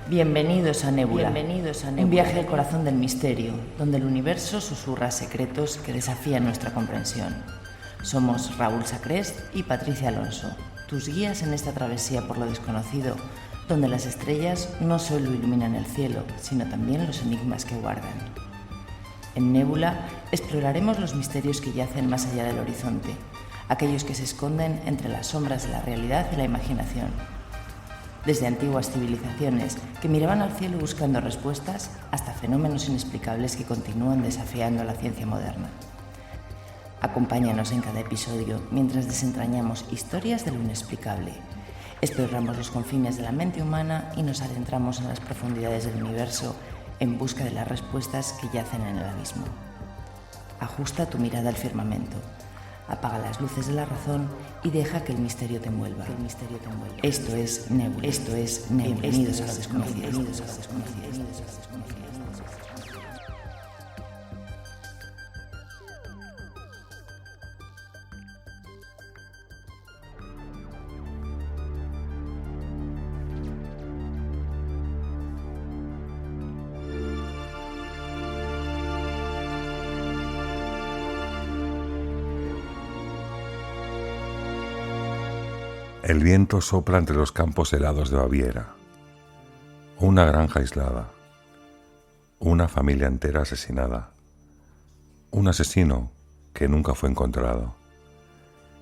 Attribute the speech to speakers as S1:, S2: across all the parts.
S1: Bienvenidos a Nébula, un viaje al corazón del misterio, donde el universo susurra secretos que desafían nuestra comprensión. Somos Raúl Sacrest y Patricia Alonso, tus guías en esta travesía por lo desconocido, donde las estrellas no solo iluminan el cielo, sino también los enigmas que guardan. En Nébula exploraremos los misterios que yacen más allá del horizonte, aquellos que se esconden entre las sombras de la realidad y la imaginación. Desde antiguas civilizaciones que miraban al cielo buscando respuestas hasta fenómenos inexplicables que continúan desafiando a la ciencia moderna. Acompáñanos en cada episodio mientras desentrañamos historias de lo inexplicable. Exploramos los confines de la mente humana y nos adentramos en las profundidades del universo en busca de las respuestas que yacen en el abismo. Ajusta tu mirada al firmamento. Apaga las luces de la razón y deja que el misterio te envuelva. Esto es Nébula. Bienvenidos a lo desconocido.
S2: El viento sopla entre los campos helados de Baviera. Una granja aislada. Una familia entera asesinada. Un asesino que nunca fue encontrado.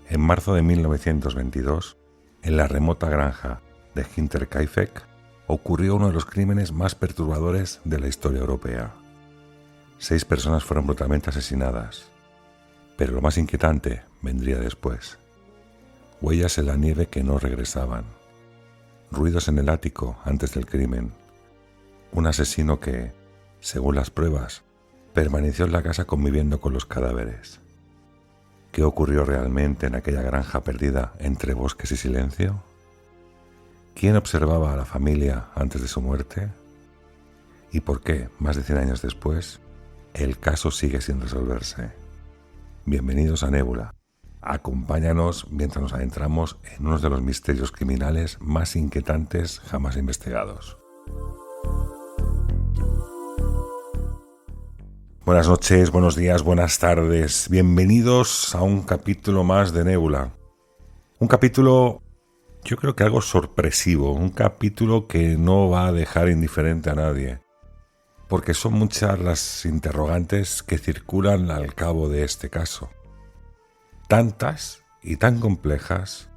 S2: En marzo de 1922, en la remota granja de Hinterkaifeck, ocurrió uno de los crímenes más perturbadores de la historia europea. 6 personas fueron brutalmente asesinadas. Pero lo más inquietante vendría después. Huellas en la nieve que no regresaban. Ruidos en el ático antes del crimen. Un asesino que, según las pruebas, permaneció en la casa conviviendo con los cadáveres. ¿Qué ocurrió realmente en aquella granja perdida entre bosques y silencio? ¿Quién observaba a la familia antes de su muerte? ¿Y por qué, más de 100 años después, el caso sigue sin resolverse? Bienvenidos a Nébula. Acompáñanos mientras nos adentramos en uno de los misterios criminales más inquietantes jamás investigados. Buenas noches, buenos días, buenas tardes. Bienvenidos a un capítulo más de Nébula. Un capítulo, yo creo que algo sorpresivo, un capítulo que no va a dejar indiferente a nadie, porque son muchas las interrogantes que circulan al cabo de este caso. Tantas y tan complejas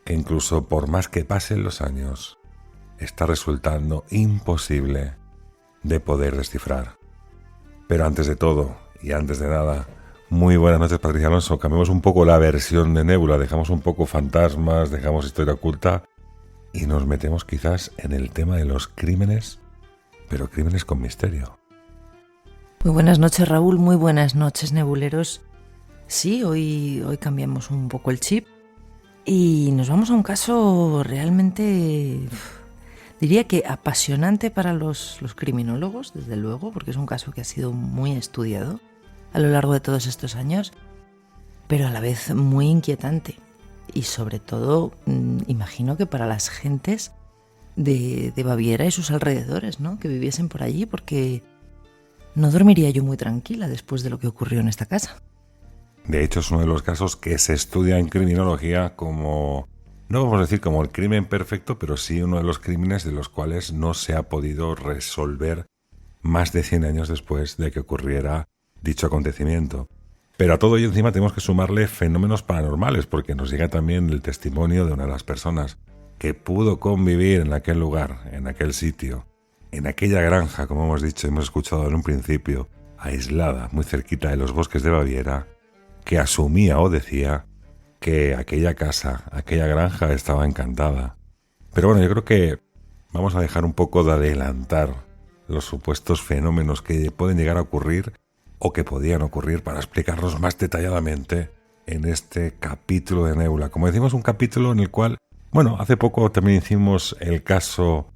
S2: que incluso por más que pasen los años, está resultando imposible de poder descifrar. Pero antes de todo y antes de nada, muy buenas noches, Patricia Alonso. Cambiamos un poco la versión de Nébula, dejamos un poco fantasmas, dejamos historia oculta y nos metemos quizás en el tema de los crímenes, pero crímenes con misterio.
S1: Muy buenas noches, Raúl, muy buenas noches, nebuleros. Sí, hoy cambiamos un poco el chip y nos vamos a un caso realmente, diría que apasionante para los criminólogos, desde luego, porque es un caso que ha sido muy estudiado a lo largo de todos estos años, pero a la vez muy inquietante y sobre todo, imagino que para las gentes de Baviera y sus alrededores, ¿no?, que viviesen por allí, porque no dormiría yo muy tranquila después de lo que ocurrió en esta casa.
S2: De hecho, es uno de los casos que se estudia en criminología como, no vamos a decir como el crimen perfecto, pero sí uno de los crímenes de los cuales no se ha podido resolver más de 100 años después de que ocurriera dicho acontecimiento. Pero a todo ello encima tenemos que sumarle fenómenos paranormales, porque nos llega también el testimonio de una de las personas que pudo convivir en aquel lugar, en aquel sitio, en aquella granja, como hemos dicho y hemos escuchado en un principio, aislada, muy cerquita de los bosques de Baviera, que asumía o decía que aquella casa, aquella granja estaba encantada. Pero bueno, yo creo que vamos a dejar un poco de adelantar los supuestos fenómenos que pueden llegar a ocurrir o que podían ocurrir para explicarlos más detalladamente en este capítulo de Nébula. Como decimos, un capítulo en el cual, bueno, hace poco también hicimos el caso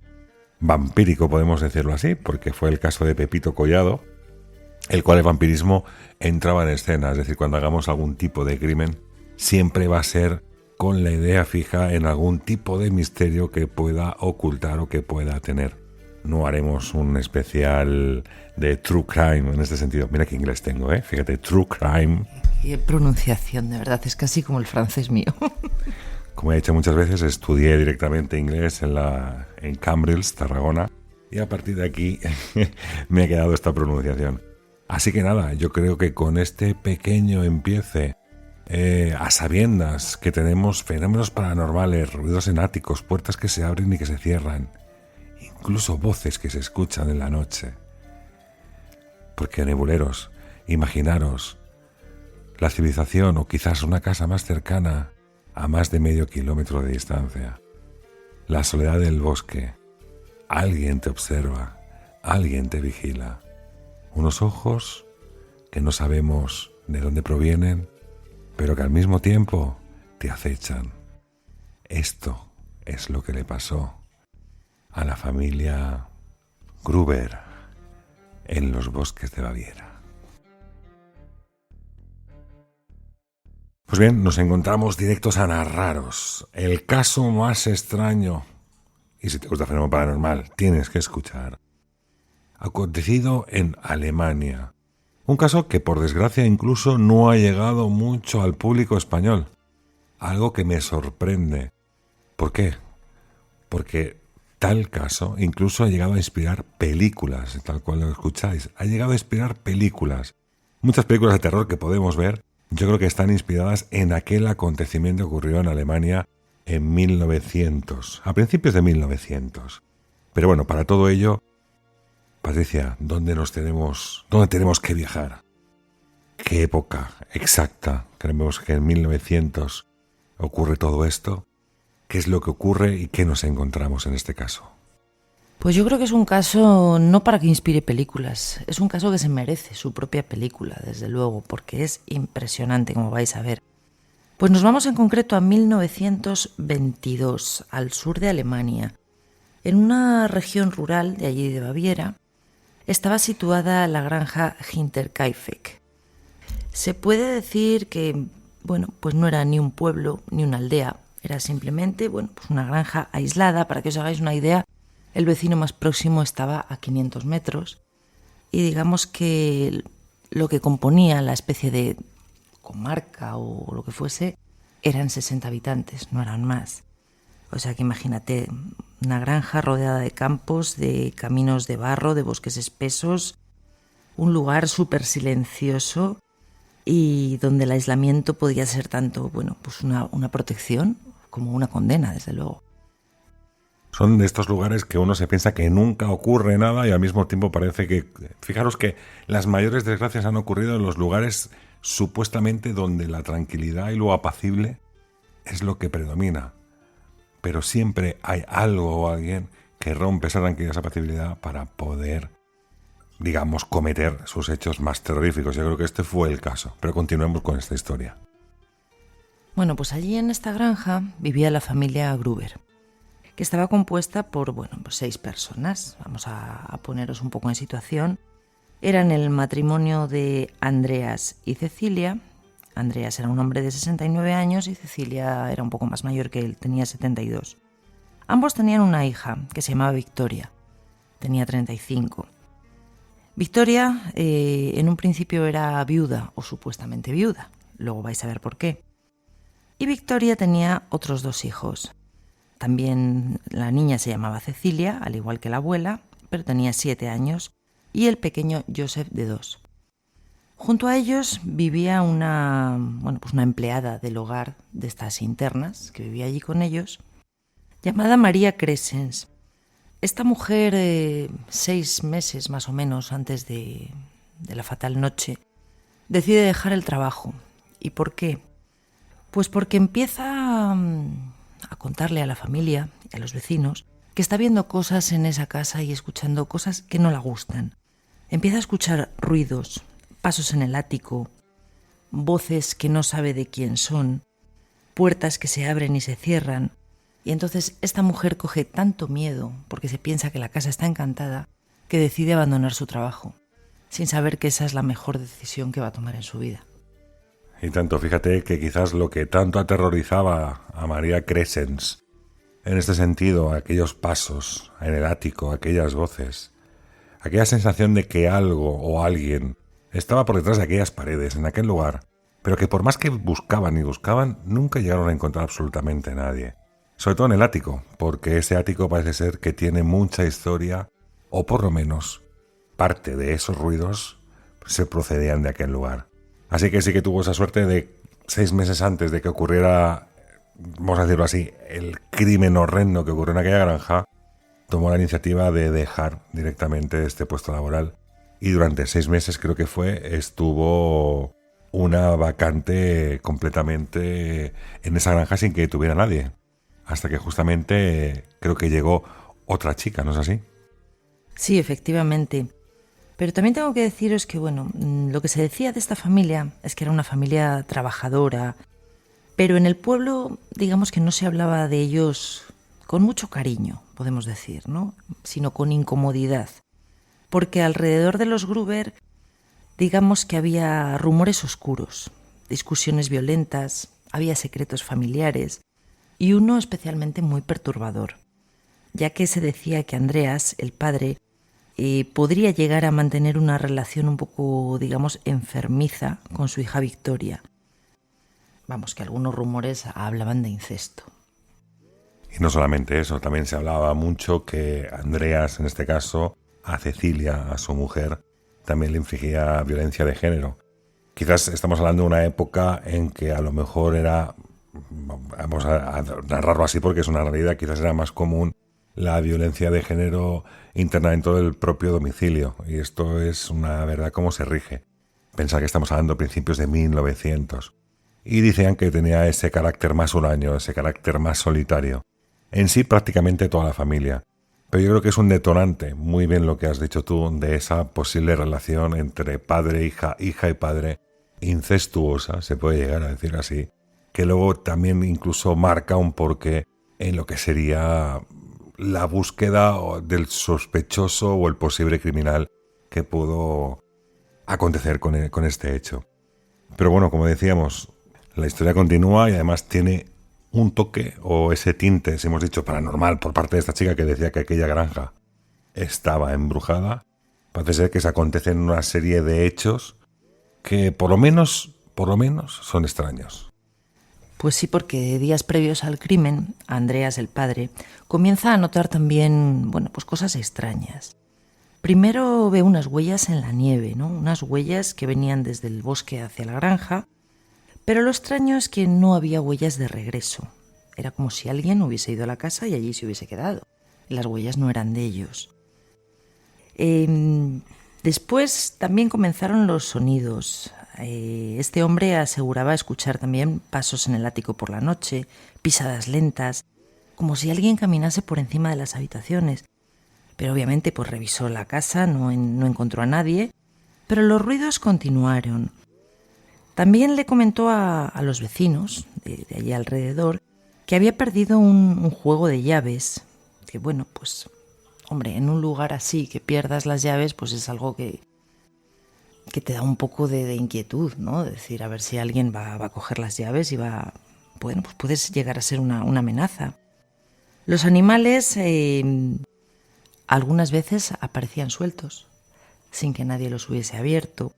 S2: vampírico, podemos decirlo así, porque fue el caso de Pepito Collado, el cual el vampirismo entraba en escena, es decir, cuando hagamos algún tipo de crimen, siempre va a ser con la idea fija en algún tipo de misterio que pueda ocultar o que pueda tener. no haremos un especial de True Crime en este sentido. Mira qué inglés tengo, ¿eh? Fíjate, True Crime.
S1: Qué pronunciación, de verdad, es casi como el francés mío.
S2: Como he dicho muchas veces, estudié directamente inglés en Cambrils, Tarragona, y a partir de aquí me ha quedado esta pronunciación. Así que nada, yo creo que con este pequeño empiece, a sabiendas que tenemos fenómenos paranormales, ruidos en áticos, puertas que se abren y que se cierran, incluso voces que se escuchan en la noche. Porque nebuleros, imaginaros la civilización o quizás una casa más cercana a más de medio kilómetro de distancia. La soledad del bosque. Alguien te observa, alguien te vigila. Unos ojos que no sabemos de dónde provienen, pero que al mismo tiempo te acechan. Esto es lo que le pasó a la familia Gruber en los bosques de Baviera. Pues bien, nos encontramos directos a narraros el caso más extraño, y si te gusta el fenómeno paranormal, tienes que escuchar, acontecido en Alemania. Un caso que, por desgracia, incluso no ha llegado mucho al público español. Algo que me sorprende. ¿Por qué? Porque tal caso incluso ha llegado a inspirar películas, tal cual lo escucháis. Ha llegado a inspirar películas. Muchas películas de terror que podemos ver, yo creo que están inspiradas en aquel acontecimiento que ocurrió en Alemania en 1900, a principios de 1900. Pero bueno, para todo ello, Patricia, ¿dónde tenemos que viajar? ¿Qué época exacta creemos que en 1900 ocurre todo esto? ¿Qué es lo que ocurre y qué nos encontramos en este caso?
S1: Pues yo creo que es un caso no para que inspire películas, es un caso que se merece su propia película, desde luego, porque es impresionante, como vais a ver. Pues nos vamos en concreto a 1922, al sur de Alemania. En una región rural de allí de Baviera, estaba situada la granja Hinterkaifeck. Se puede decir que, pues no era ni un pueblo ni una aldea, era simplemente, pues una granja aislada. Para que os hagáis una idea, el vecino más próximo estaba a 500 metros y digamos que lo que componía la especie de comarca o lo que fuese eran 60 habitantes, no eran más. O sea que imagínate, una granja rodeada de campos, de caminos de barro, de bosques espesos, un lugar súper silencioso y donde el aislamiento podía ser tanto, pues una protección como una condena, desde luego.
S2: Son de estos lugares que uno se piensa que nunca ocurre nada y al mismo tiempo parece que... Fijaros que las mayores desgracias han ocurrido en los lugares supuestamente donde la tranquilidad y lo apacible es lo que predomina. Pero siempre hay algo o alguien que rompe esa tranquilidad, esa apacibilidad para poder, digamos, cometer sus hechos más terroríficos. Yo creo que este fue el caso. Pero continuemos con esta historia.
S1: Bueno, pues allí en esta granja vivía la familia Gruber, que estaba compuesta por 6 personas. Vamos a poneros un poco en situación. Eran el matrimonio de Andreas y Cecilia. Andreas era un hombre de 69 años y Cecilia era un poco más mayor que él, tenía 72. Ambos tenían una hija que se llamaba Victoria, tenía 35. Victoria en un principio era viuda o supuestamente viuda, luego vais a ver por qué. Y Victoria tenía otros 2 hijos. También la niña se llamaba Cecilia, al igual que la abuela, pero tenía 7 años, y el pequeño Joseph de 2. Junto a ellos vivía una empleada del hogar de estas internas, que vivía allí con ellos, llamada María Crescens. Esta mujer, 6 meses más o menos antes de la fatal noche, decide dejar el trabajo. ¿Y por qué? Pues porque empieza a contarle a la familia y a los vecinos que está viendo cosas en esa casa y escuchando cosas que no la gustan. Empieza a escuchar ruidos, pasos en el ático, voces que no sabe de quién son, puertas que se abren y se cierran. Y entonces esta mujer coge tanto miedo porque se piensa que la casa está encantada que decide abandonar su trabajo, sin saber que esa es la mejor decisión que va a tomar en su vida.
S2: Y tanto, fíjate que quizás lo que tanto aterrorizaba a María Crescens En este sentido, aquellos pasos en el ático, aquellas voces, aquella sensación de que algo o alguien estaba por detrás de aquellas paredes, en aquel lugar, pero que por más que buscaban y buscaban, nunca llegaron a encontrar absolutamente a nadie. Sobre todo en el ático, porque ese ático parece ser que tiene mucha historia, o por lo menos parte de esos ruidos se procedían de aquel lugar. Así que sí que tuvo esa suerte de 6 meses antes de que ocurriera, vamos a decirlo así, el crimen horrendo que ocurrió en aquella granja, tomó la iniciativa de dejar directamente este puesto laboral y durante 6 meses creo que estuvo una vacante completamente en esa granja sin que tuviera nadie. Hasta que justamente creo que llegó otra chica, ¿no es así?
S1: Sí, efectivamente. Pero también tengo que deciros que, bueno, lo que se decía de esta familia es que era una familia trabajadora, pero en el pueblo, digamos que no se hablaba de ellos con mucho cariño, podemos decir, ¿no? Sino con incomodidad. Porque alrededor de los Gruber, digamos que había rumores oscuros, discusiones violentas, había secretos familiares y uno especialmente muy perturbador, ya que se decía que Andreas, el padre, podría llegar a mantener una relación un poco, digamos, enfermiza con su hija Victoria. Vamos, que algunos rumores hablaban de incesto.
S2: Y no solamente eso, también se hablaba mucho que Andreas, en este caso, a Cecilia, a su mujer, también le infligía violencia de género. Quizás estamos hablando de una época en que a lo mejor era, vamos a narrarlo así porque es una realidad, quizás era más común la violencia de género interna dentro del propio domicilio. Y esto es una verdad como se rige. Pensar que estamos hablando de principios de 1900. Y decían que tenía ese carácter más huraño, ese carácter más solitario. En sí prácticamente toda la familia. Pero yo creo que es un detonante, muy bien lo que has dicho tú, de esa posible relación entre padre e hija, hija y padre, incestuosa, se puede llegar a decir así, que luego también incluso marca un porqué en lo que sería la búsqueda del sospechoso o el posible criminal que pudo acontecer con este hecho. Pero bueno, como decíamos, la historia continúa y además tiene un toque o ese tinte, si hemos dicho, paranormal por parte de esta chica que decía que aquella granja estaba embrujada. Parece ser que se acontecen una serie de hechos que por lo menos son extraños.
S1: Pues sí, porque días previos al crimen, Andreas, el padre, comienza a notar también, bueno, pues cosas extrañas. Primero ve unas huellas en la nieve, ¿no? Unas huellas que venían desde el bosque hacia la granja, pero lo extraño es que no había huellas de regreso. Era como si alguien hubiese ido a la casa y allí se hubiese quedado. Las huellas no eran de ellos. Después también comenzaron los sonidos. Este hombre aseguraba escuchar también pasos en el ático por la noche, pisadas lentas, como si alguien caminase por encima de las habitaciones. Pero obviamente pues revisó la casa, no encontró a nadie, pero los ruidos continuaron. También le comentó a los vecinos de allí alrededor que había perdido un juego de llaves, que bueno, pues hombre, en un lugar así que pierdas las llaves, pues es algo que te da un poco de inquietud, ¿no? Decir, a ver si alguien va a coger las llaves y bueno, pues puedes llegar a ser una amenaza. Los animales algunas veces aparecían sueltos, sin que nadie los hubiese abierto.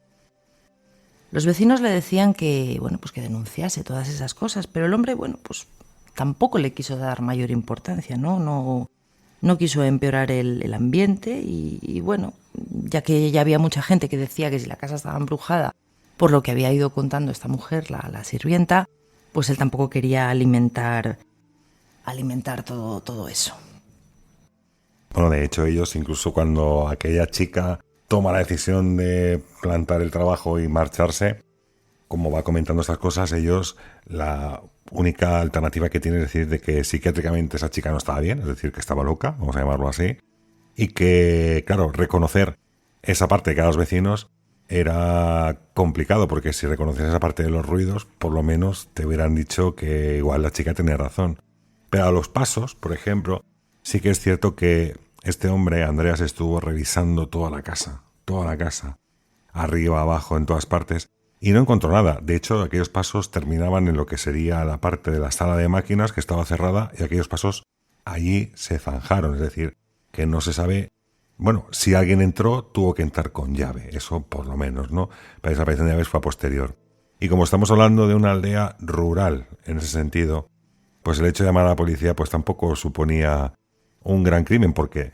S1: Los vecinos le decían que, bueno, pues que denunciase todas esas cosas, pero el hombre, bueno, pues tampoco le quiso dar mayor importancia, ¿no? No quiso empeorar el ambiente y bueno, ya que ya había mucha gente que decía que si la casa estaba embrujada, por lo que había ido contando esta mujer, la sirvienta, pues él tampoco quería alimentar todo eso.
S2: Bueno, de hecho ellos, incluso cuando aquella chica toma la decisión de plantar el trabajo y marcharse, como va comentando estas cosas, ellos la única alternativa que tienen es decir de que psiquiátricamente esa chica no estaba bien, es decir, que estaba loca, vamos a llamarlo así, y que, claro, reconocer esa parte de cada los vecinos era complicado, porque si reconoces esa parte de los ruidos, por lo menos te hubieran dicho que igual la chica tenía razón. Pero a los pasos, por ejemplo, sí que es cierto que este hombre, Andreas, estuvo revisando toda la casa, arriba, abajo, en todas partes, y no encontró nada. De hecho, aquellos pasos terminaban en lo que sería la parte de la sala de máquinas, que estaba cerrada, y aquellos pasos allí se zanjaron, es decir, que no se sabe. Bueno, si alguien entró, tuvo que entrar con llave, eso por lo menos, ¿no? Pero esa aparición de llaves fue a posterior. Y como estamos hablando de una aldea rural, en ese sentido, pues el hecho de llamar a la policía pues tampoco suponía un gran crimen, porque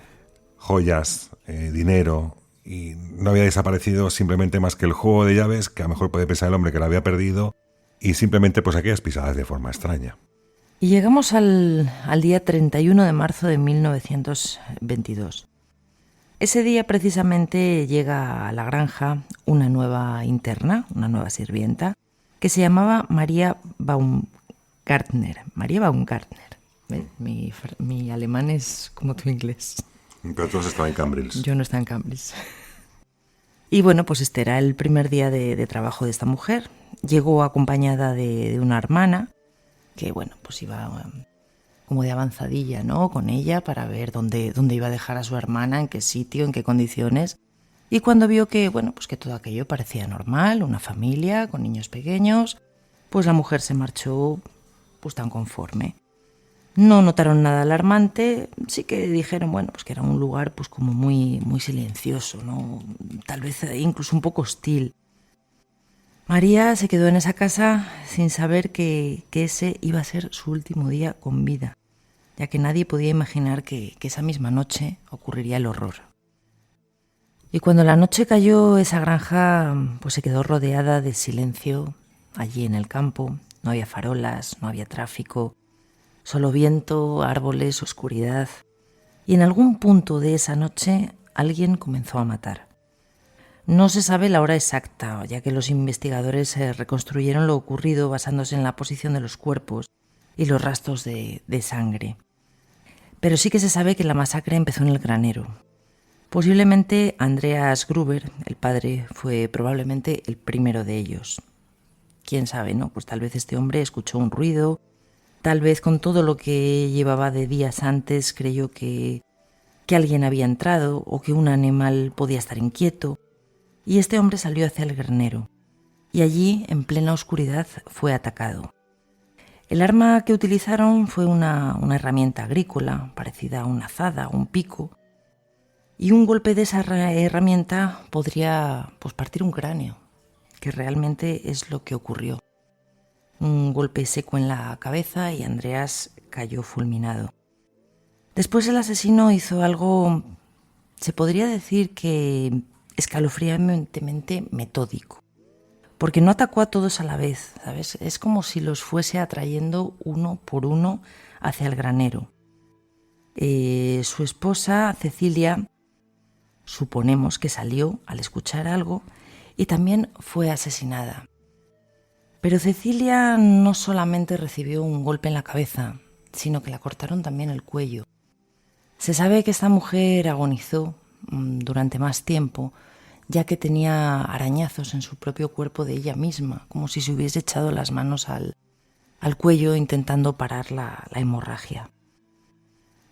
S2: joyas, dinero, y no había desaparecido simplemente más que el juego de llaves, que a lo mejor puede pensar el hombre que lo había perdido, y simplemente pues aquellas pisadas de forma extraña.
S1: Y llegamos al día 31 de marzo de 1922. Ese día precisamente llega a la granja una nueva interna, una nueva sirvienta, que se llamaba María Baumgartner. María Baumgartner. Mi alemán es como tu inglés.
S2: Pero tú has estado en Cambridge.
S1: Yo no estaba en Cambridge. Y bueno, pues este era el primer día de trabajo de esta mujer. Llegó acompañada de una hermana, que bueno, pues iba como de avanzadilla, ¿no? Con ella para ver dónde iba a dejar a su hermana, en qué sitio, en qué condiciones. Y cuando vio que, bueno, pues que todo aquello parecía normal, una familia con niños pequeños, pues la mujer se marchó pues tan conforme. No notaron nada alarmante, sí que dijeron, bueno, pues que era un lugar pues como muy, muy silencioso, ¿no? Tal vez incluso un poco hostil. María se quedó en esa casa sin saber que ese iba a ser su último día con vida, ya que nadie podía imaginar que esa misma noche ocurriría el horror. Y cuando la noche cayó, esa granja pues se quedó rodeada de silencio allí en el campo. No había farolas, no había tráfico, solo viento, árboles, oscuridad. Y en algún punto de esa noche alguien comenzó a matar. No se sabe la hora exacta, ya que los investigadores reconstruyeron lo ocurrido basándose en la posición de los cuerpos y los rastros de sangre. Pero sí que se sabe que la masacre empezó en el granero. Posiblemente Andreas Gruber, el padre, fue probablemente el primero de ellos. Quién sabe, ¿no? Pues tal vez este hombre escuchó un ruido, tal vez con todo lo que llevaba de días antes creyó que alguien había entrado o que un animal podía estar inquieto. Y este hombre salió hacia el granero, y allí, en plena oscuridad, fue atacado. El arma que utilizaron fue una herramienta agrícola, parecida a una azada o un pico, y un golpe de esa herramienta podría pues, partir un cráneo, que realmente es lo que ocurrió. Un golpe seco en la cabeza y Andreas cayó fulminado. Después el asesino hizo algo, se podría decir que escalofriantemente metódico, porque no atacó a todos a la vez, ¿sabes? Es como si los fuese atrayendo uno por uno hacia el granero. Su esposa, Cecilia, suponemos que salió al escuchar algo y también fue asesinada. Pero Cecilia no solamente recibió un golpe en la cabeza, sino que la cortaron también el cuello. Se sabe que esta mujer agonizó durante más tiempo, ya que tenía arañazos en su propio cuerpo de ella misma, como si se hubiese echado las manos al cuello intentando parar la hemorragia.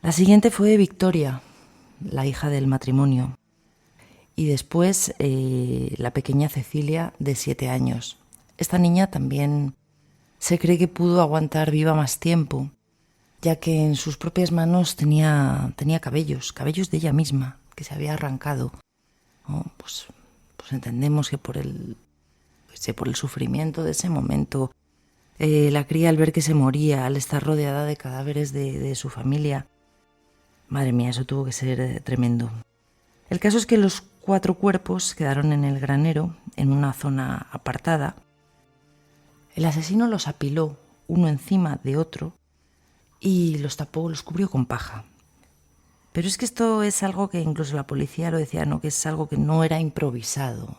S1: La siguiente fue Victoria, la hija del matrimonio, y después la pequeña Cecilia de 7 años. Esta niña también se cree que pudo aguantar viva más tiempo, ya que en sus propias manos tenía cabellos de ella misma, que se había arrancado. ¿No? Pues entendemos que por el sufrimiento de ese momento, la cría al ver que se moría, al estar rodeada de cadáveres de su familia, madre mía, eso tuvo que ser tremendo. El caso es que los 4 cuerpos quedaron en el granero, en una zona apartada. El asesino los apiló uno encima de otro y los tapó, los cubrió con paja. Pero es que esto es algo que incluso la policía lo decía, ¿no? Que es algo que no era improvisado,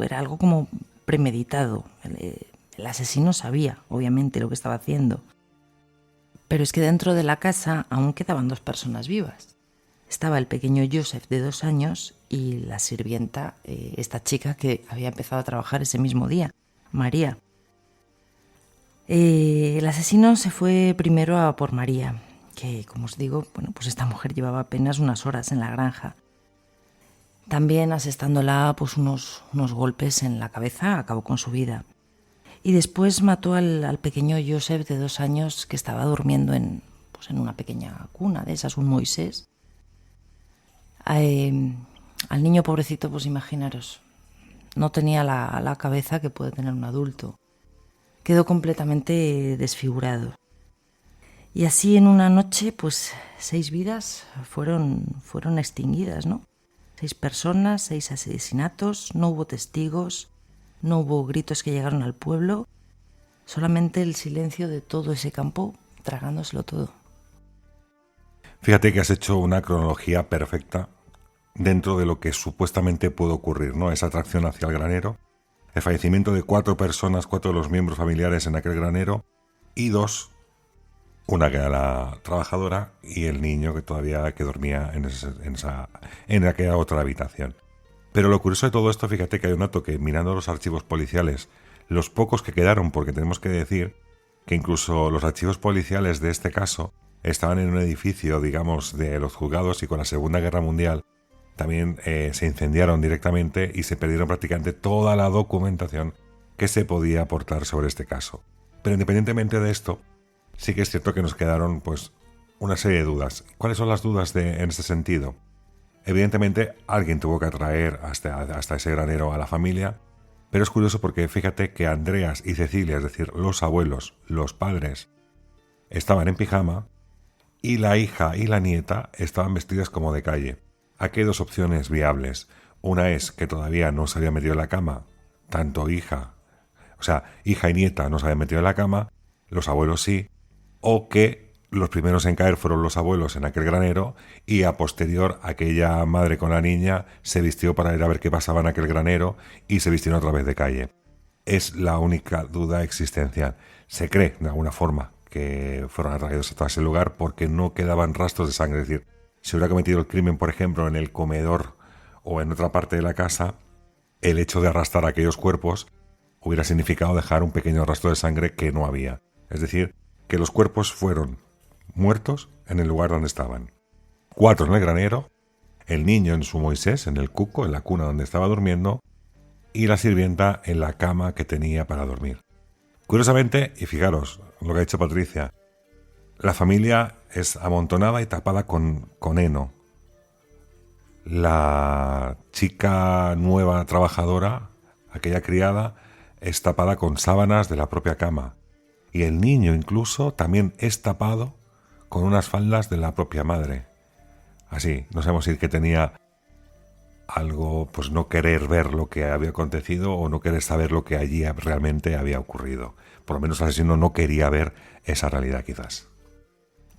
S1: era algo como premeditado. El asesino sabía, obviamente, lo que estaba haciendo. Pero es que dentro de la casa aún quedaban 2 personas vivas. Estaba el pequeño Joseph de 2 años y la sirvienta, esta chica que había empezado a trabajar ese mismo día, María. El asesino se fue primero a por María, que, como os digo, bueno, pues esta mujer llevaba apenas unas horas en la granja. También asestándola pues unos golpes en la cabeza, acabó con su vida. Y después mató al pequeño Joseph de 2 años que estaba durmiendo en pues en una pequeña cuna de esas, un Moisés. Al niño pobrecito, pues imaginaros, no tenía la cabeza que puede tener un adulto. Quedó completamente desfigurado. Y así en una noche, pues 6 vidas fueron extinguidas, ¿no? 6 personas, 6 asesinatos, no hubo testigos, no hubo gritos que llegaron al pueblo, solamente el silencio de todo ese campo tragándoselo todo.
S2: Fíjate que has hecho una cronología perfecta dentro de lo que supuestamente puede ocurrir, ¿no? Esa atracción hacia el granero, el fallecimiento de 4 personas, 4 de los miembros familiares en aquel granero y 2, una que era la trabajadora y el niño que dormía en aquella otra habitación. Pero lo curioso de todo esto, fíjate que hay un dato que mirando los archivos policiales, los pocos que quedaron, porque tenemos que decir que incluso los archivos policiales de este caso estaban en un edificio, digamos, de los juzgados, y con la Segunda Guerra Mundial también se incendiaron directamente y se perdieron prácticamente toda la documentación que se podía aportar sobre este caso. Pero independientemente de esto, sí que es cierto que nos quedaron pues una serie de dudas. ¿Cuáles son las dudas en este sentido? Evidentemente alguien tuvo que atraer hasta ese granero a la familia, pero es curioso porque fíjate que Andreas y Cecilia, es decir, los abuelos, los padres, estaban en pijama y la hija y la nieta estaban vestidas como de calle. Aquí hay 2 opciones viables. Una es que todavía no se había metido en la cama, tanto hija y nieta no se habían metido en la cama, los abuelos sí, o que los primeros en caer fueron los abuelos en aquel granero y a posterior aquella madre con la niña se vistió para ir a ver qué pasaba en aquel granero y se vistieron otra vez de calle. Es la única duda existencial. Se cree, de alguna forma, que fueron atraídos hasta ese lugar porque no quedaban rastros de sangre. Es decir, si hubiera cometido el crimen, por ejemplo, en el comedor o en otra parte de la casa, el hecho de arrastrar aquellos cuerpos hubiera significado dejar un pequeño rastro de sangre que no había. Es decir, que los cuerpos fueron muertos en el lugar donde estaban. 4 en el granero, el niño en su Moisés, en el cuco, en la cuna donde estaba durmiendo, y la sirvienta en la cama que tenía para dormir. Curiosamente, y fijaros lo que ha dicho Patricia, la familia es amontonada y tapada con heno. La chica nueva trabajadora, aquella criada, es tapada con sábanas de la propia cama. Y el niño incluso también es tapado con unas faldas de la propia madre. Así, no sabemos si que tenía algo, pues no querer ver lo que había acontecido o no querer saber lo que allí realmente había ocurrido. Por lo menos el asesino no quería ver esa realidad quizás.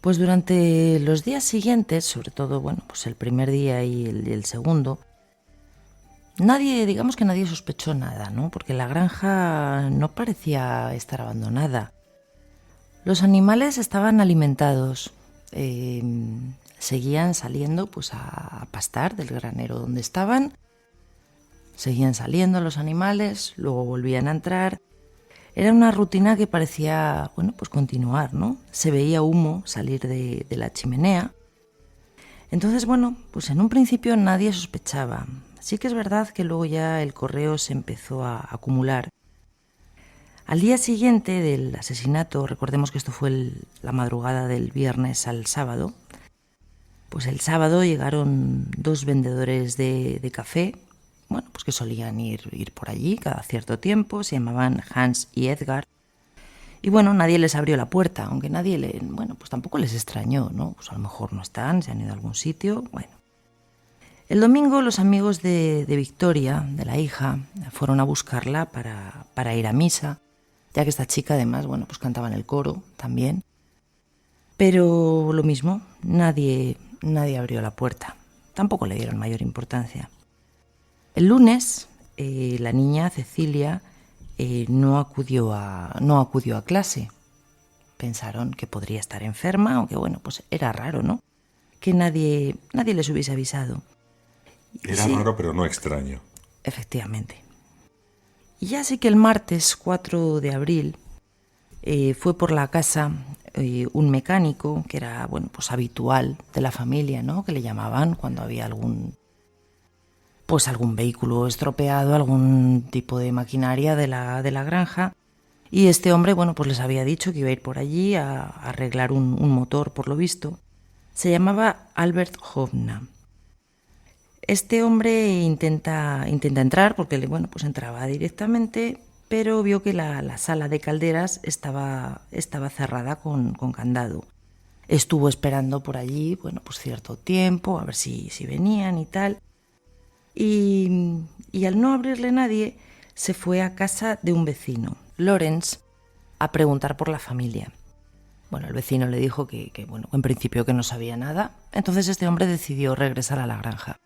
S1: Pues durante los días siguientes, sobre todo, pues el primer día y el segundo, digamos que nadie sospechó nada, ¿no? Porque la granja no parecía estar abandonada. Los animales estaban alimentados, seguían saliendo pues a pastar del granero donde estaban, seguían saliendo los animales, luego volvían a entrar. Era una rutina que parecía, pues continuar, ¿no? Se veía humo salir de la chimenea. Entonces, pues en un principio nadie sospechaba. Sí que es verdad que luego ya el correo se empezó a acumular. Al día siguiente del asesinato, recordemos que esto fue la madrugada del viernes al sábado, pues el sábado llegaron 2 vendedores de café, pues que solían ir por allí cada cierto tiempo, se llamaban Hans y Edgar. Y nadie les abrió la puerta, aunque pues tampoco les extrañó, ¿no? Pues a lo mejor no están, se han ido a algún sitio, El domingo los amigos de Victoria, de la hija, fueron a buscarla para ir a misa, ya que esta chica además, pues cantaba en el coro también. Pero lo mismo, nadie abrió la puerta, tampoco le dieron mayor importancia. El lunes, la niña Cecilia no acudió a clase. Pensaron que podría estar enferma, aunque pues era raro, ¿no? Que nadie les hubiese avisado.
S2: Era raro, pero no extraño.
S1: Efectivamente. Y ya sí que el martes 4 de abril fue por la casa un mecánico que era pues habitual de la familia, ¿no? Que le llamaban cuando había algún vehículo estropeado, algún tipo de maquinaria de la granja. Y este hombre, bueno, pues les había dicho que iba a ir por allí a arreglar un motor, por lo visto. Se llamaba Albert Hovna. Este hombre intenta entrar porque, bueno, pues entraba directamente, pero vio que la sala de calderas estaba cerrada con candado. Estuvo esperando por allí, bueno, pues cierto tiempo, a ver si venían y tal. Y al no abrirle nadie, se fue a casa de un vecino, Lawrence, a preguntar por la familia. Bueno, el vecino le dijo que bueno, en principio que no sabía nada. Entonces este hombre decidió regresar a la granja.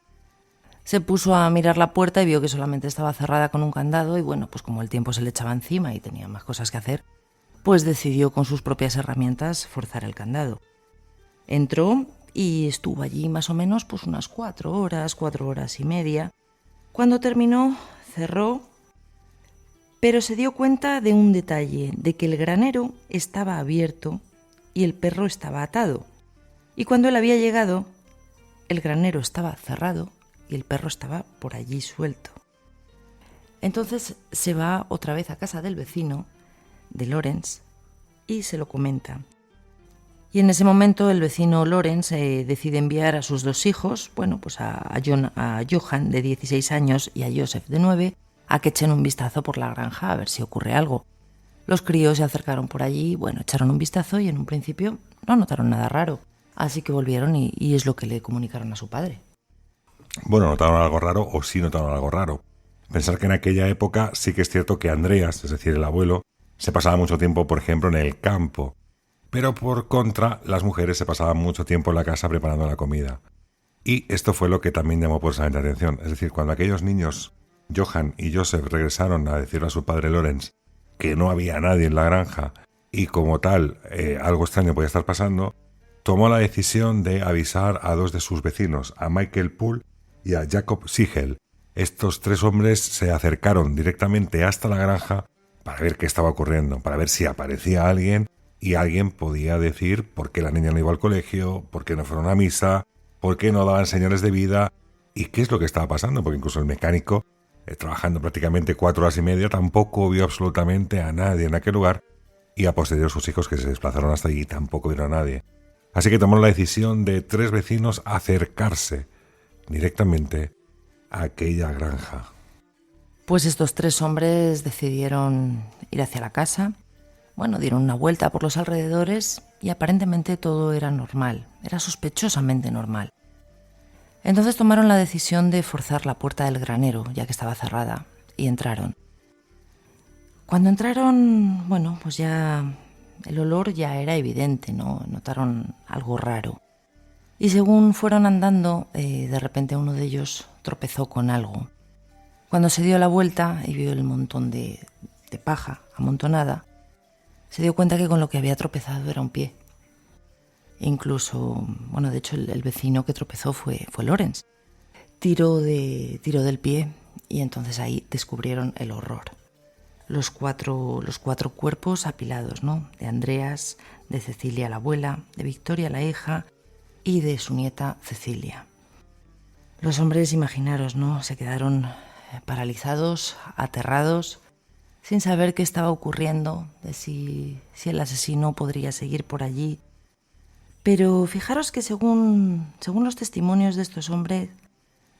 S1: Se puso a mirar la puerta y vio que solamente estaba cerrada con un candado y bueno, pues como el tiempo se le echaba encima y tenía más cosas que hacer, pues decidió con sus propias herramientas forzar el candado. Entró y estuvo allí más o menos pues unas 4 horas y media. Cuando terminó, cerró, pero se dio cuenta de un detalle, de que el granero estaba abierto y el perro estaba atado. Y cuando él había llegado, el granero estaba cerrado y el perro estaba por allí suelto. Entonces se va otra vez a casa del vecino, de Lawrence, y se lo comenta. Y en ese momento el vecino Lawrence decide enviar a sus 2 hijos, bueno, pues a Johan, de 16 años, y a Joseph, de 9, a que echen un vistazo por la granja a ver si ocurre algo. Los críos se acercaron por allí, bueno, echaron un vistazo y en un principio no notaron nada raro. Así que volvieron y es lo que le comunicaron a su padre.
S2: Bueno, notaron algo raro o sí notaron algo raro. Pensar que en aquella época sí que es cierto que Andreas, es decir, el abuelo, se pasaba mucho tiempo, por ejemplo, en el campo. Pero por contra, las mujeres se pasaban mucho tiempo en la casa preparando la comida. Y esto fue lo que también llamó poderosamente la atención. Es decir, cuando aquellos niños, Johan y Joseph, regresaron a decirle a su padre Lawrence que no había nadie en la granja y como tal algo extraño podía estar pasando, tomó la decisión de avisar a 2 de sus vecinos, a Michael Poole y a Jacob Siegel. Estos 3 hombres se acercaron directamente hasta la granja para ver qué estaba ocurriendo, para ver si aparecía alguien y alguien podía decir por qué la niña no iba al colegio, por qué no fueron a misa, por qué no daban señales de vida y qué es lo que estaba pasando, porque incluso el mecánico, trabajando prácticamente 4 horas y media, tampoco vio absolutamente a nadie en aquel lugar y a posterior sus hijos que se desplazaron hasta allí tampoco vieron a nadie. Así que tomaron la decisión de 3 vecinos acercarse directamente a aquella granja.
S1: Pues estos 3 hombres decidieron ir hacia la casa. Bueno, dieron una vuelta por los alrededores y aparentemente todo era normal, era sospechosamente normal. Entonces tomaron la decisión de forzar la puerta del granero, ya que estaba cerrada, y entraron. Cuando entraron, bueno, pues ya el olor ya era evidente, ¿no? Notaron algo raro. Y según fueron andando, de repente uno de ellos tropezó con algo. Cuando se dio la vuelta y vio el montón de paja amontonada, se dio cuenta que con lo que había tropezado era un pie. Incluso, bueno, de hecho el vecino que tropezó fue Lawrence. Tiró del pie y entonces ahí descubrieron el horror. Los cuatro cuerpos apilados, ¿no? De Andreas, de Cecilia la abuela, de Victoria la hija y de su nieta Cecilia. Los hombres, imaginaros, ¿no? Se quedaron paralizados, aterrados, sin saber qué estaba ocurriendo, de si el asesino podría seguir por allí. Pero fijaros que según los testimonios de estos hombres,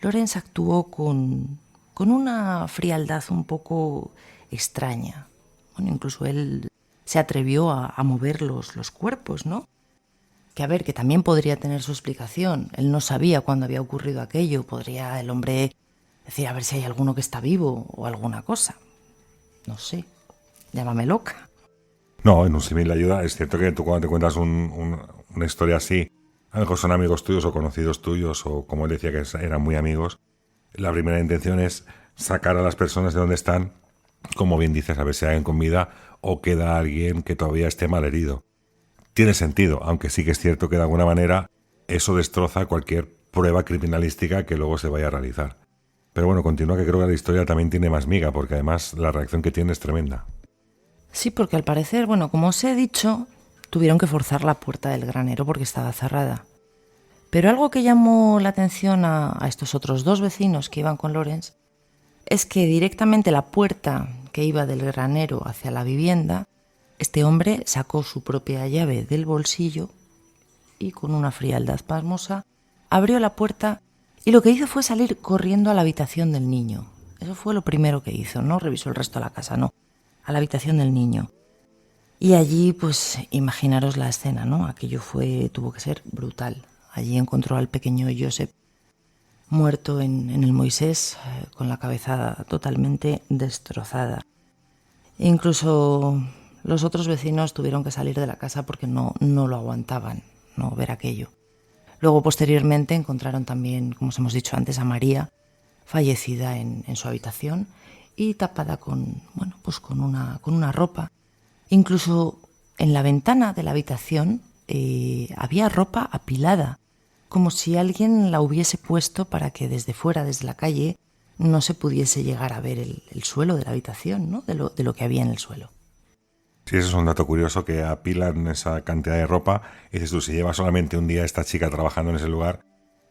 S1: Lawrence actuó con una frialdad un poco extraña. Bueno, incluso él se atrevió a mover los cuerpos, ¿no? Que a ver, que también podría tener su explicación. Él no sabía cuándo había ocurrido aquello. Podría el hombre decir a ver si hay alguno que está vivo o alguna cosa. No sé, llámame loca.
S2: No, en un símil de ayuda es cierto que tú cuando te cuentas una historia así, a lo mejor son amigos tuyos o conocidos tuyos o como él decía que eran muy amigos, la primera intención es sacar a las personas de donde están, como bien dices, a ver si hay alguien con vida o queda alguien que todavía esté mal herido. Tiene sentido, aunque sí que es cierto que de alguna manera eso destroza cualquier prueba criminalística que luego se vaya a realizar. Pero bueno, continúa, que creo que la historia también tiene más miga, porque además la reacción que tiene es tremenda.
S1: Sí, porque al parecer, bueno, como os he dicho, tuvieron que forzar la puerta del granero porque estaba cerrada. Pero algo que llamó la atención a estos otros 2 vecinos que iban con Lawrence es que directamente la puerta que iba del granero hacia la vivienda, este hombre sacó su propia llave del bolsillo y con una frialdad pasmosa abrió la puerta y lo que hizo fue salir corriendo a la habitación del niño. Eso fue lo primero que hizo, no revisó el resto de la casa, no, a la habitación del niño. Y allí, pues, imaginaros la escena, ¿no? Aquello tuvo que ser brutal. Allí encontró al pequeño Josep muerto en el Moisés, con la cabeza totalmente destrozada. E incluso los otros vecinos tuvieron que salir de la casa porque no lo aguantaban, no ver aquello. Luego, posteriormente, encontraron también, como os hemos dicho antes, a María, fallecida en su habitación y tapada con una ropa. Incluso en la ventana de la habitación había ropa apilada, como si alguien la hubiese puesto para que desde fuera, desde la calle, no se pudiese llegar a ver el suelo de la habitación, ¿no? de lo que había en el suelo.
S2: Sí, eso es un dato curioso, que apilan esa cantidad de ropa. Y dices tú, si lleva solamente un día esta chica trabajando en ese lugar,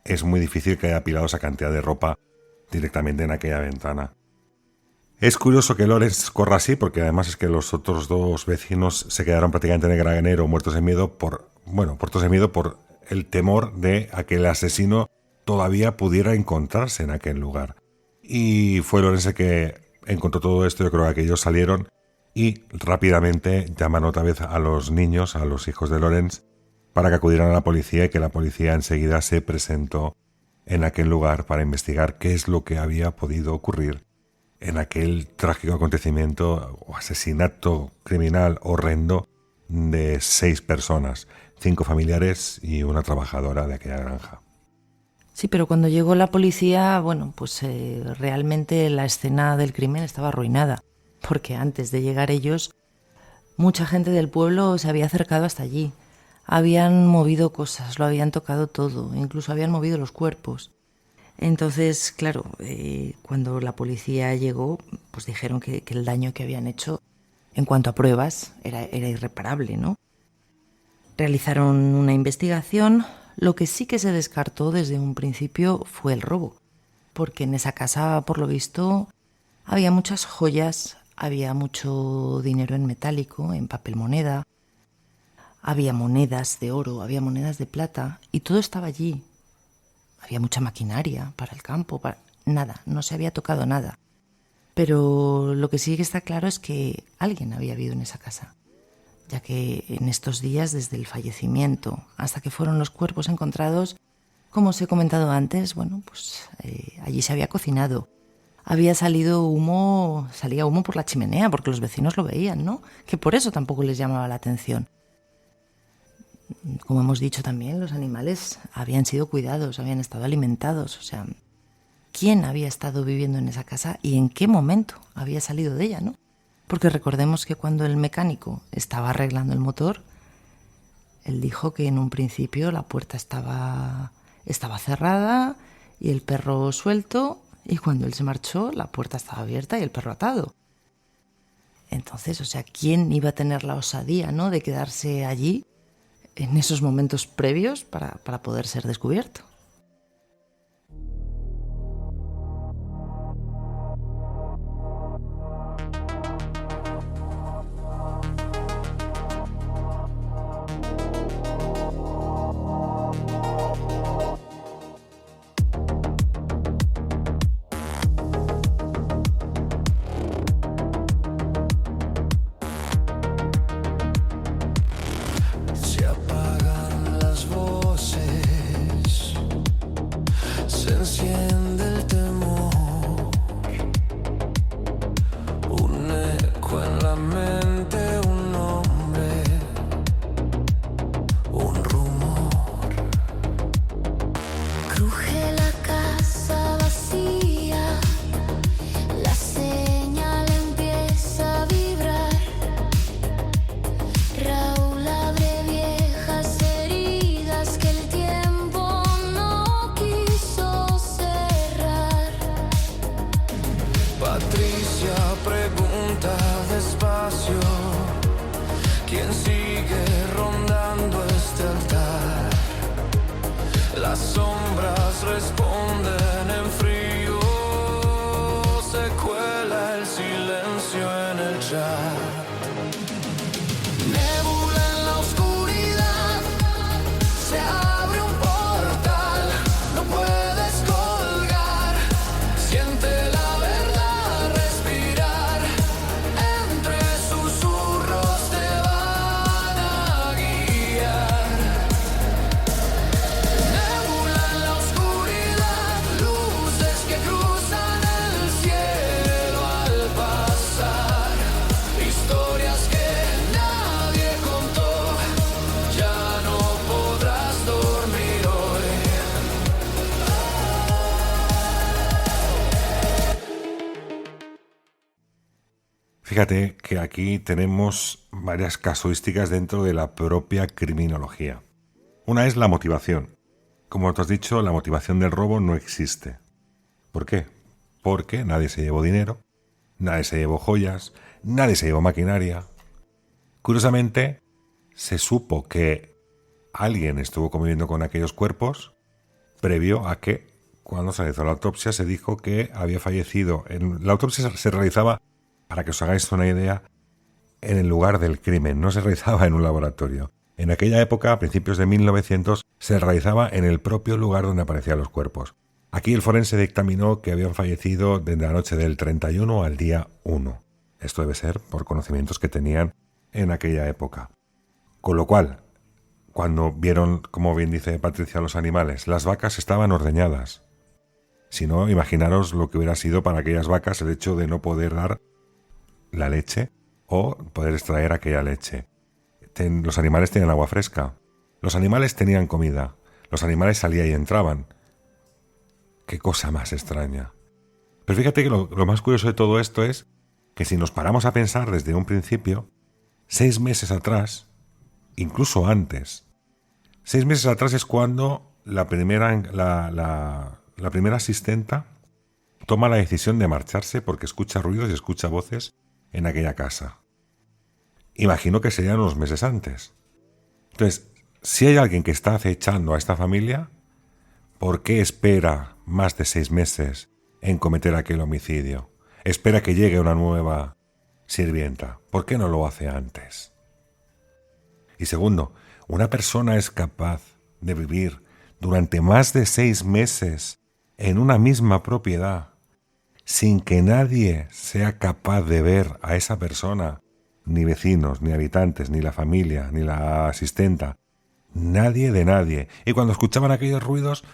S2: es muy difícil que haya apilado esa cantidad de ropa directamente en aquella ventana. Es curioso que Lawrence corra así, porque además es que los otros dos vecinos se quedaron prácticamente en el granero muertos de miedo por el temor de a que el asesino todavía pudiera encontrarse en aquel lugar. Y fue Lawrence que encontró todo esto. Yo creo que ellos salieron y rápidamente llaman otra vez a los niños, a los hijos de Lawrence, para que acudieran a la policía, y que la policía enseguida se presentó en aquel lugar para investigar qué es lo que había podido ocurrir en aquel trágico acontecimiento o asesinato criminal horrendo de 6 personas, 5 familiares y una trabajadora de aquella granja.
S1: Sí, pero cuando llegó la policía, realmente la escena del crimen estaba arruinada, porque antes de llegar ellos, mucha gente del pueblo se había acercado hasta allí. Habían movido cosas, lo habían tocado todo, incluso habían movido los cuerpos. Entonces, claro, cuando la policía llegó, pues dijeron que el daño que habían hecho en cuanto a pruebas era irreparable, ¿no? Realizaron una investigación. Lo que sí que se descartó desde un principio fue el robo, porque en esa casa, por lo visto, había muchas joyas, había mucho dinero en metálico, en papel moneda, había monedas de oro, había monedas de plata, y todo estaba allí. Había mucha maquinaria para el campo, nada, no se había tocado nada. Pero lo que sí que está claro es que alguien había vivido en esa casa, ya que en estos días, desde el fallecimiento hasta que fueron los cuerpos encontrados, como os he comentado antes, allí se había cocinado. Salía humo por la chimenea, porque los vecinos lo veían, ¿no? Que por eso tampoco les llamaba la atención. Como hemos dicho también, los animales habían sido cuidados, habían estado alimentados. O sea, ¿quién había estado viviendo en esa casa y en qué momento había salido de ella, no? Porque recordemos que cuando el mecánico estaba arreglando el motor, él dijo que en un principio la puerta estaba cerrada y el perro suelto, y cuando él se marchó la puerta estaba abierta y el perro atado. Entonces, ¿quién iba a tener la osadía, ¿no?, de quedarse allí en esos momentos previos para poder ser descubierto?
S3: Responden en frío, se cuela el silencio
S2: Fíjate que aquí tenemos varias casuísticas dentro de la propia criminología. Una es la motivación. Como te has dicho, la motivación del robo no existe. ¿Por qué? Porque nadie se llevó dinero, nadie se llevó joyas, nadie se llevó maquinaria. Curiosamente, se supo que alguien estuvo conviviendo con aquellos cuerpos previo a que, cuando se realizó la autopsia, se dijo que había fallecido. La autopsia se realizaba, para que os hagáis una idea, en el lugar del crimen, no se realizaba en un laboratorio. En aquella época, a principios de 1900, se realizaba en el propio lugar donde aparecían los cuerpos. Aquí el forense dictaminó que habían fallecido desde la noche del 31 al día 1. Esto debe ser por conocimientos que tenían en aquella época. Con lo cual, cuando vieron, como bien dice Patricia, los animales, las vacas estaban ordeñadas. Si no, imaginaros lo que hubiera sido para aquellas vacas el hecho de no poder dar la leche o poder extraer aquella leche. Los animales tenían agua fresca. Los animales tenían comida. Los animales salían y entraban. Qué cosa más extraña. Pero fíjate que lo más curioso de todo esto es que si nos paramos a pensar desde un principio, 6 meses atrás, incluso antes, 6 meses atrás es cuando la primera asistenta toma la decisión de marcharse porque escucha ruidos y escucha voces en aquella casa. Imagino que serían unos meses antes. Entonces, si hay alguien que está acechando a esta familia, ¿por qué espera más de 6 meses en cometer aquel homicidio? Espera que llegue una nueva sirvienta. ¿Por qué no lo hace antes? Y segundo, una persona es capaz de vivir durante más de 6 meses en una misma propiedad sin que nadie sea capaz de ver a esa persona, ni vecinos, ni habitantes, ni la familia, ni la asistenta, nadie de nadie. Y cuando escuchaban aquellos ruidos,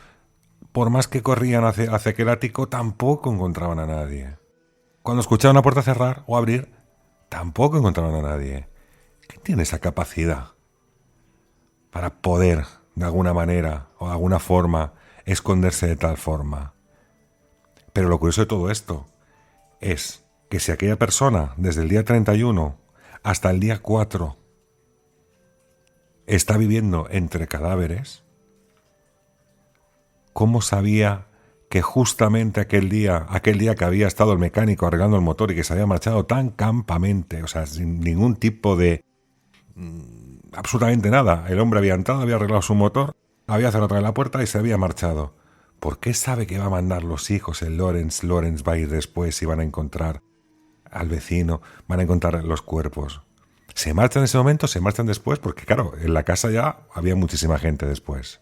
S2: por más que corrían hacia aquel ático, tampoco encontraban a nadie. Cuando escuchaban una puerta cerrar o abrir, tampoco encontraban a nadie. ¿Quién tiene esa capacidad para poder, de alguna manera o de alguna forma, esconderse de tal forma? Pero lo curioso de todo esto es que si aquella persona, desde el día 31 hasta el día 4, está viviendo entre cadáveres, ¿cómo sabía que justamente aquel día que había estado el mecánico arreglando el motor y que se había marchado tan campamente, o sea, sin ningún tipo de absolutamente nada? El hombre había entrado, había arreglado su motor, había cerrado otra vez la puerta y se había marchado. ¿Por qué sabe que va a mandar los hijos el Lawrence? Lawrence va a ir después y van a encontrar al vecino, van a encontrar los cuerpos. ¿Se marchan en ese momento? ¿Se marchan después? Porque claro, en la casa ya había muchísima gente después.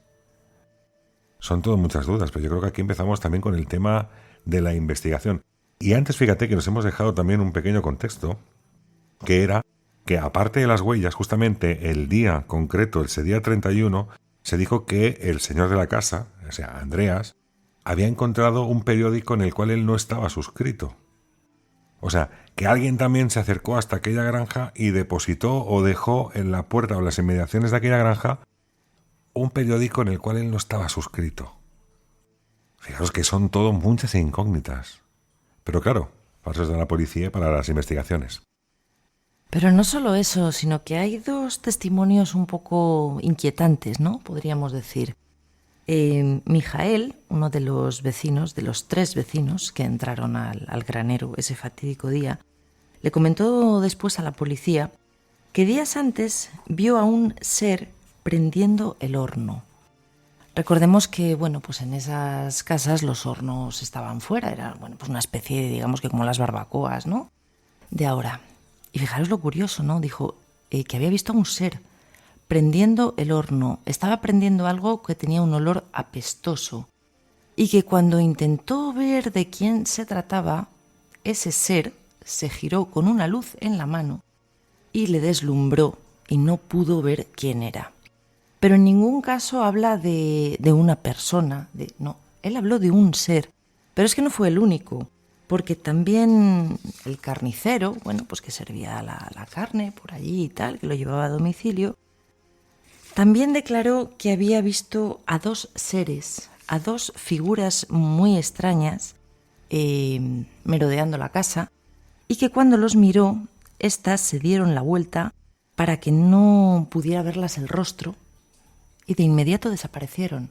S2: Son todo muchas dudas, pero yo creo que aquí empezamos también con el tema de la investigación. Y antes fíjate que nos hemos dejado también un pequeño contexto, que era que aparte de las huellas, justamente el día concreto, ese día 31, se dijo que el señor de la casa, o sea, Andreas, había encontrado un periódico en el cual él no estaba suscrito. O sea, que alguien también se acercó hasta aquella granja y depositó o dejó en la puerta o en las inmediaciones de aquella granja un periódico en el cual él no estaba suscrito. Fijaros que son todo muchas incógnitas. Pero claro, para eso está la policía y para las investigaciones.
S1: Pero no solo eso, sino que hay 2 testimonios un poco inquietantes, ¿no? Podríamos decir. Mijael, uno de los vecinos, de los 3 vecinos que entraron al granero ese fatídico día, le comentó después a la policía que días antes vio a un ser prendiendo el horno. Recordemos que, bueno, pues en esas casas los hornos estaban fuera, era, bueno, pues una especie de, digamos que como las barbacoas, ¿no? De ahora. Y fijaros lo curioso, ¿no? Dijo que había visto a un ser prendiendo el horno. Estaba prendiendo algo que tenía un olor apestoso. Y que cuando intentó ver de quién se trataba, ese ser se giró con una luz en la mano y le deslumbró y no pudo ver quién era. Pero en ningún caso habla de una persona. No, él habló de un ser. Pero es que no fue el único. Porque también el carnicero, bueno, pues que servía la carne por allí y tal, que lo llevaba a domicilio, también declaró que había visto a 2 seres, a 2 figuras muy extrañas, merodeando la casa, y que cuando los miró, éstas se dieron la vuelta para que no pudiera verlas el rostro y de inmediato desaparecieron.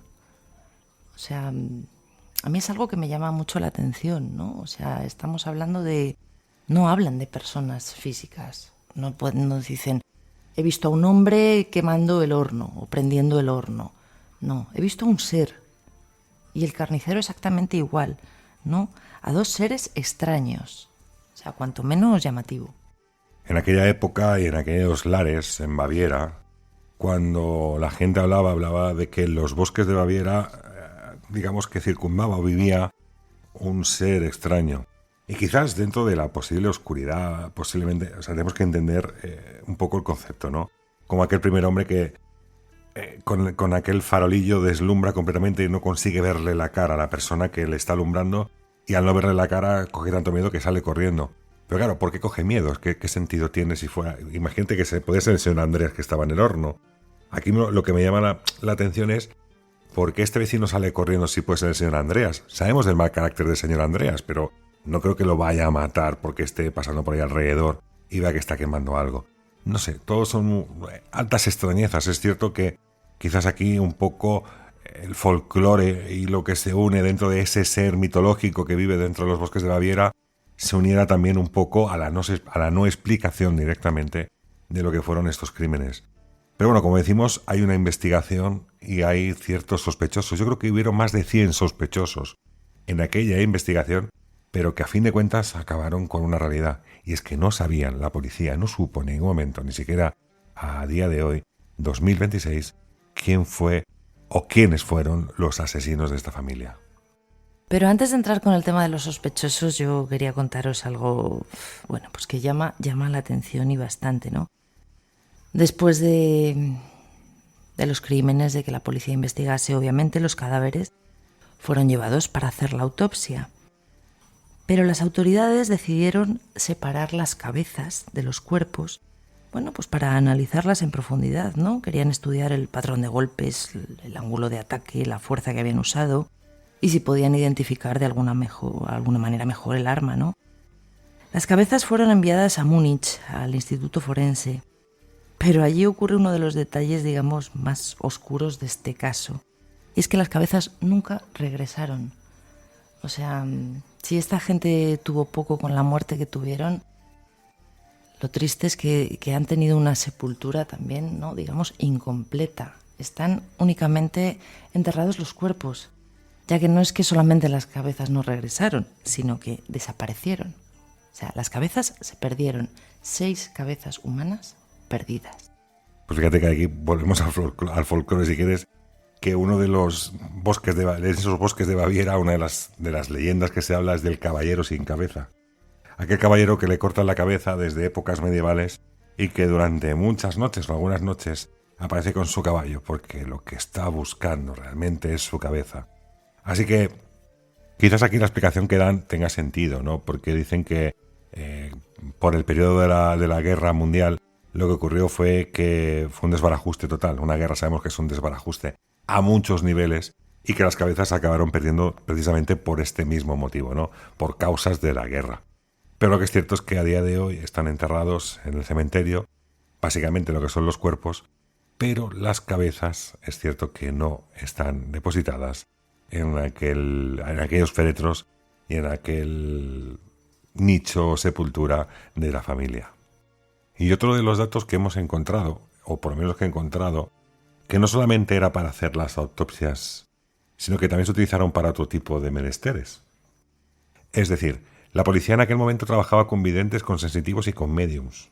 S1: O sea, a mí es algo que me llama mucho la atención, ¿no? O sea, estamos hablando de... No hablan de personas físicas, no dicen, he visto a un hombre quemando el horno o prendiendo el horno. No, he visto a un ser. Y el carnicero exactamente igual, ¿no? A dos seres extraños. O sea, cuanto menos llamativo.
S2: En aquella época y en aquellos lares, en Baviera, cuando la gente hablaba de que en los bosques de Baviera, digamos que circundaba o vivía un ser extraño. Y quizás dentro de la posible oscuridad, posiblemente, o sea, tenemos que entender un poco el concepto, ¿no? Como aquel primer hombre que con aquel farolillo deslumbra completamente y no consigue verle la cara a la persona que le está alumbrando, y al no verle la cara coge tanto miedo que sale corriendo. Pero claro, ¿por qué coge miedo? ¿Qué sentido tiene si fuera...? Imagínate que podía ser el señor Andreas que estaba en el horno. Aquí lo que me llama la atención es por qué este vecino sale corriendo si puede ser el señor Andreas. Sabemos del mal carácter del señor Andreas, pero no creo que lo vaya a matar porque esté pasando por ahí alrededor y vea que está quemando algo. No sé, todos son altas extrañezas. Es cierto que quizás aquí un poco el folclore y lo que se une dentro de ese ser mitológico que vive dentro de los bosques de Baviera se uniera también un poco a la no explicación directamente de lo que fueron estos crímenes. Pero bueno, como decimos, hay una investigación y hay ciertos sospechosos. Yo creo que hubieron más de 100 sospechosos en aquella investigación, pero que a fin de cuentas acabaron con una realidad. Y es que no sabían, la policía no supo en ningún momento, ni siquiera a día de hoy, 2026, quién fue o quiénes fueron los asesinos de esta familia.
S1: Pero antes de entrar con el tema de los sospechosos, yo quería contaros algo, bueno, pues que llama la atención y bastante, ¿no? Después de los crímenes, de que la policía investigase, obviamente los cadáveres fueron llevados para hacer la autopsia. Pero las autoridades decidieron separar las cabezas de los cuerpos, bueno, pues para analizarlas en profundidad, ¿no? Querían estudiar el patrón de golpes, el ángulo de ataque, la fuerza que habían usado y si podían identificar de alguna manera mejor el arma, ¿no? Las cabezas fueron enviadas a Múnich, al Instituto Forense, pero allí ocurre uno de los detalles, digamos, más oscuros de este caso. Y es que las cabezas nunca regresaron. O sea, si esta gente tuvo poco con la muerte que tuvieron, lo triste es que han tenido una sepultura también, ¿no? Digamos, incompleta. Están únicamente enterrados los cuerpos, ya que no es que solamente las cabezas no regresaron, sino que desaparecieron. O sea, las cabezas se perdieron. 6 cabezas humanas perdidas.
S2: Pues fíjate que aquí volvemos al folclore, si quieres, que uno de los bosques de esos bosques de Baviera, una de las leyendas que se habla es del caballero sin cabeza. Aquel caballero que le cortan la cabeza desde épocas medievales y que durante muchas noches o algunas noches aparece con su caballo porque lo que está buscando realmente es su cabeza. Así que quizás aquí la explicación que dan tenga sentido, ¿no? Porque dicen que por el periodo de la guerra mundial lo que ocurrió fue que fue un desbarajuste total. Una guerra sabemos que es un desbarajuste a muchos niveles y que las cabezas se acabaron perdiendo precisamente por este mismo motivo, ¿no? Por causas de la guerra. Pero lo que es cierto es que a día de hoy están enterrados en el cementerio, básicamente lo que son los cuerpos, pero las cabezas es cierto que no están depositadas en aquellos féretros y en aquel nicho o sepultura de la familia. Y otro de los datos que hemos encontrado, o por lo menos que he encontrado, que no solamente era para hacer las autopsias, sino que también se utilizaron para otro tipo de menesteres. Es decir, la policía en aquel momento trabajaba con videntes, con sensitivos y con médiums.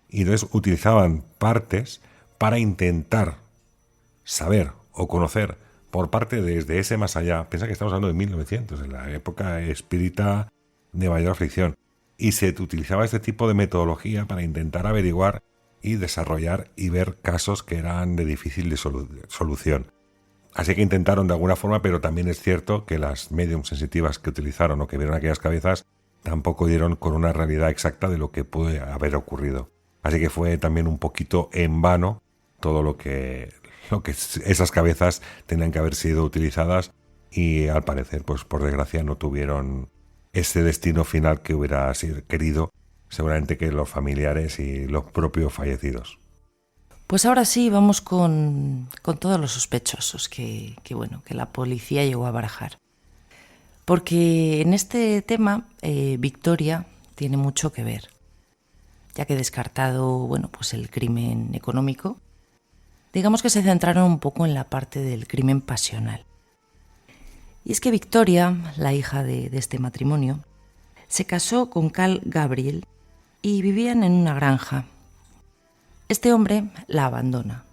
S2: Y entonces utilizaban partes para intentar saber o conocer por parte desde ese más allá. Piensa que estamos hablando de 1900, en la época espírita de mayor aflicción. Y se utilizaba este tipo de metodología para intentar averiguar y desarrollar y ver casos que eran de difícil solución. Así que intentaron de alguna forma, pero también es cierto que las mediums sensitivas que utilizaron o que vieron aquellas cabezas tampoco dieron con una realidad exacta de lo que puede haber ocurrido. Así que fue también un poquito en vano todo lo que esas cabezas tenían que haber sido utilizadas y al parecer, pues por desgracia, no tuvieron ese destino final que hubiera sido querido seguramente que los familiares y los propios fallecidos.
S1: Pues ahora sí, vamos con todos los sospechosos que la policía llegó a barajar. Porque en este tema Victoria tiene mucho que ver, ya que descartado pues el crimen económico, digamos que se centraron un poco en la parte del crimen pasional. Y es que Victoria, la hija de este matrimonio, se casó con Carl Gabriel y vivían en una granja. Este hombre la abandona.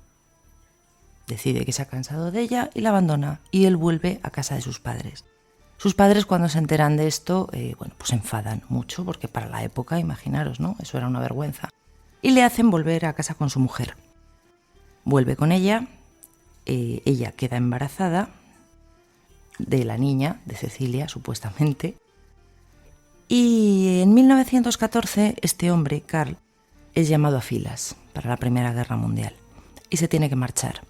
S1: Decide que se ha cansado de ella y la abandona, y él vuelve a casa de sus padres. Sus padres, cuando se enteran de esto, pues se enfadan mucho, porque para la época, imaginaros, ¿no? Eso era una vergüenza. Y le hacen volver a casa con su mujer. Vuelve con ella, ella queda embarazada de la niña, de Cecilia, supuestamente. Y en 1914, este hombre, Carl, es llamado a filas para la Primera Guerra Mundial y se tiene que marchar.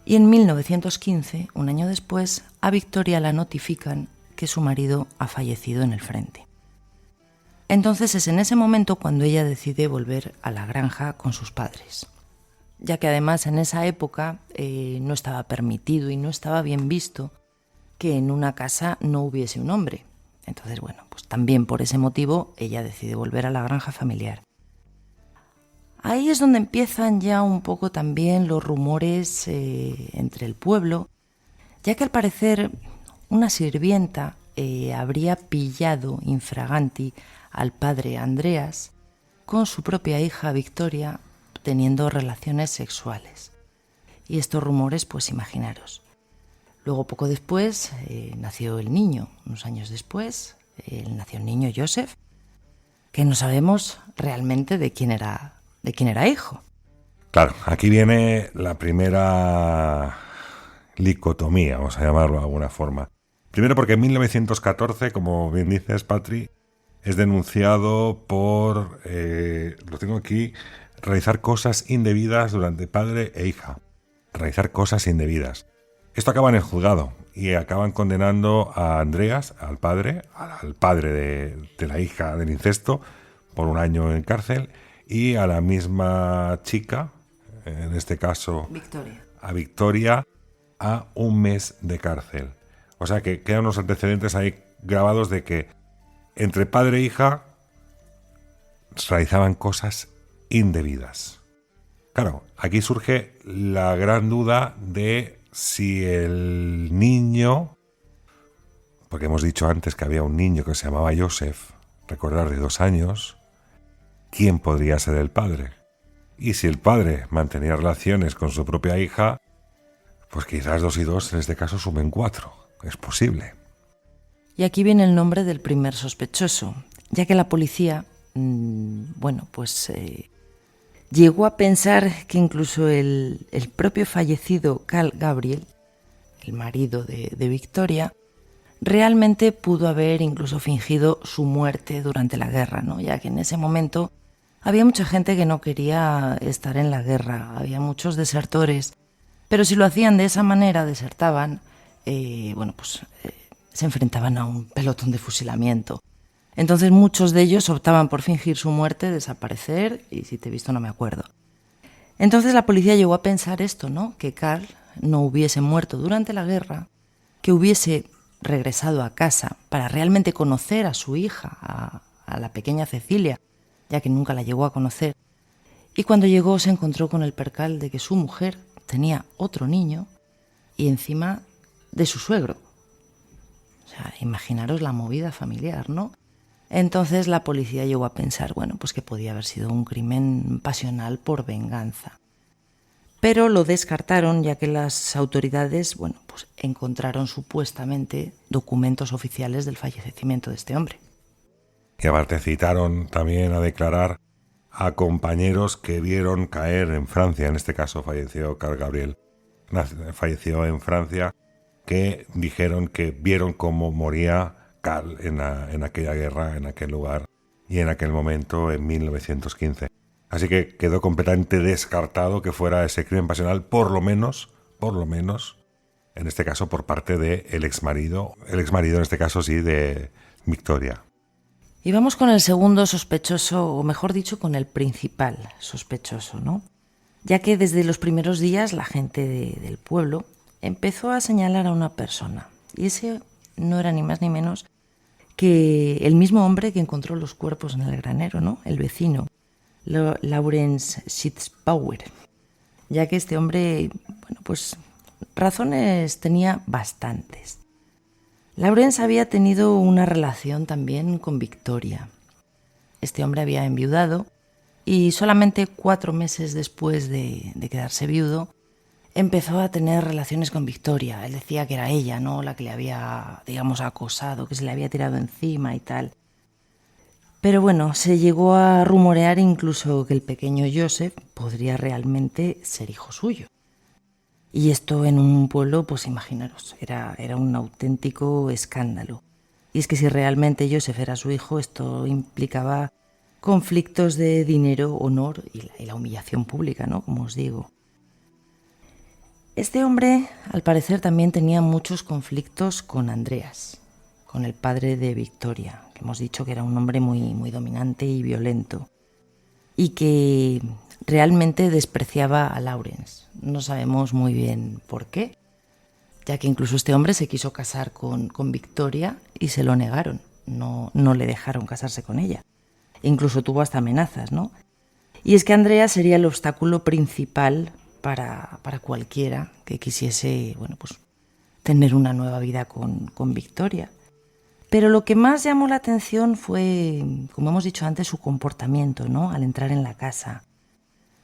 S1: Y en 1915, un año después, a Victoria la notifican que su marido ha fallecido en el frente. Entonces es en ese momento cuando ella decide volver a la granja con sus padres, ya que además en esa época no estaba permitido y no estaba bien visto que en una casa no hubiese un hombre. Entonces, pues también por ese motivo ella decide volver a la granja familiar. Ahí es donde empiezan ya un poco también los rumores entre el pueblo, ya que al parecer una sirvienta habría pillado infraganti al padre Andreas con su propia hija Victoria teniendo relaciones sexuales. Y estos rumores, pues imaginaros. Luego, poco después, nació el niño. Unos años después, nació el niño Joseph, que no sabemos realmente de quién era hijo.
S2: Claro, aquí viene la primera dicotomía, vamos a llamarlo de alguna forma. Primero porque en 1914, como bien dices, Patri, es denunciado por, lo tengo aquí, realizar cosas indebidas durante padre e hija. Realizar cosas indebidas. Esto acaba en el juzgado y acaban condenando a Andreas, al padre de la hija del incesto, por 1 año en cárcel, y a la misma chica, en este caso a Victoria, a 1 mes de cárcel. O sea que quedan unos antecedentes ahí grabados de que entre padre e hija realizaban cosas indebidas. Claro, aquí surge la gran duda de si el niño, porque hemos dicho antes que había un niño que se llamaba Joseph, recordar, de 2 años, ¿quién podría ser el padre? Y si el padre mantenía relaciones con su propia hija, pues quizás 2 y 2 en este caso sumen 4. Es posible.
S1: Y aquí viene el nombre del primer sospechoso, ya que la policía, llegó a pensar que incluso el propio fallecido Carl Gabriel, el marido de Victoria, realmente pudo haber incluso fingido su muerte durante la guerra, ¿no? Ya que en ese momento había mucha gente que no quería estar en la guerra, había muchos desertores, pero si lo hacían de esa manera, desertaban, se enfrentaban a un pelotón de fusilamiento. Entonces muchos de ellos optaban por fingir su muerte, desaparecer, y si te he visto no me acuerdo. Entonces la policía llegó a pensar esto, ¿no? Que Carl no hubiese muerto durante la guerra, que hubiese regresado a casa para realmente conocer a su hija, a la pequeña Cecilia, ya que nunca la llegó a conocer. Y cuando llegó se encontró con el percal de que su mujer tenía otro niño y encima de su suegro. O sea, imaginaros la movida familiar, ¿no? Entonces la policía llegó a pensar, que podía haber sido un crimen pasional por venganza. Pero lo descartaron, ya que las autoridades, encontraron supuestamente documentos oficiales del fallecimiento de este hombre.
S2: Y aparte citaron también a declarar a compañeros que vieron caer en Francia, en este caso falleció Carl Gabriel, falleció en Francia, que dijeron que vieron cómo moría Carl en aquella guerra, en aquel lugar y en aquel momento en 1915. Así que quedó completamente descartado que fuera ese crimen pasional, por lo menos, en este caso por parte del exmarido en este caso sí, de Victoria.
S1: Y vamos con el segundo sospechoso, o mejor dicho, con el principal sospechoso, ¿no? Ya que desde los primeros días la gente del pueblo empezó a señalar a una persona. Y ese no era ni más ni menos que el mismo hombre que encontró los cuerpos en el granero, ¿no? El vecino, Lawrence Schitzbauer. Ya que este hombre, bueno, pues razones tenía bastantes. Lawrence había tenido una relación también con Victoria. Este hombre había enviudado y solamente 4 meses después de quedarse viudo empezó a tener relaciones con Victoria. Él decía que era ella, ¿no?, la que le había, digamos, acosado, que se le había tirado encima y tal. Pero bueno, se llegó a rumorear incluso que el pequeño Joseph podría realmente ser hijo suyo. Y esto en un pueblo, pues imaginaros, era un auténtico escándalo. Y es que si realmente Joseph era su hijo, esto implicaba conflictos de dinero, honor y la humillación pública, ¿no?, como os digo. Este hombre, al parecer, también tenía muchos conflictos con Andreas, con el padre de Victoria, que hemos dicho que era un hombre muy dominante y violento, y que realmente despreciaba a Lawrence. No sabemos muy bien por qué, ya que incluso este hombre se quiso casar con Victoria y se lo negaron, no le dejaron casarse con ella. Incluso tuvo hasta amenazas, ¿no? Y es que Andreas sería el obstáculo principal para cualquiera que quisiese, bueno, pues tener una nueva vida con Victoria. Pero lo que más llamó la atención fue, como hemos dicho antes, su comportamiento, ¿no?, al entrar en la casa.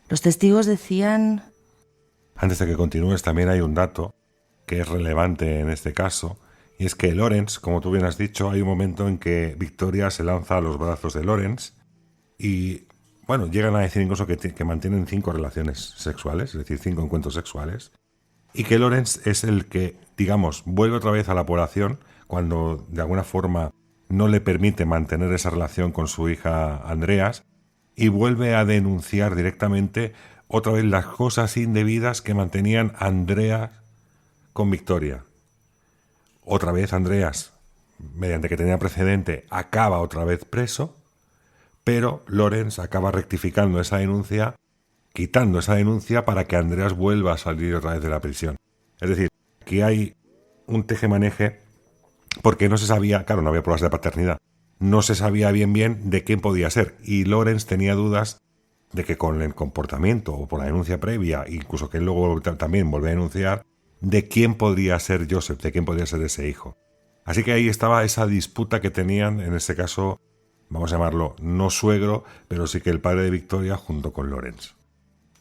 S1: Los testigos decían...
S2: Antes de que continúes, también hay un dato que es relevante en este caso, y es que Lawrence, como tú bien has dicho, hay un momento en que Victoria se lanza a los brazos de Lawrence y, bueno, llegan a decir incluso que mantienen 5 relaciones sexuales, es decir, 5 encuentros sexuales, y que Lawrence es el que, digamos, vuelve otra vez a la población cuando de alguna forma no le permite mantener esa relación con su hija Andreas y vuelve a denunciar directamente otra vez las cosas indebidas que mantenían Andreas con Victoria. Otra vez Andreas, mediante que tenía precedente, acaba otra vez preso, pero Lawrence acaba rectificando esa denuncia, quitando esa denuncia para que Andreas vuelva a salir otra vez de la prisión. Es decir, que hay un tejemaneje porque no se sabía, claro, no había pruebas de paternidad, no se sabía bien de quién podía ser, y Lawrence tenía dudas de que con el comportamiento o por la denuncia previa, incluso que él luego también volvió a denunciar, de quién podría ser Joseph, de quién podría ser ese hijo. Así que ahí estaba esa disputa que tenían, en este caso, vamos a llamarlo no suegro, pero sí que el padre de Victoria junto con Lawrence.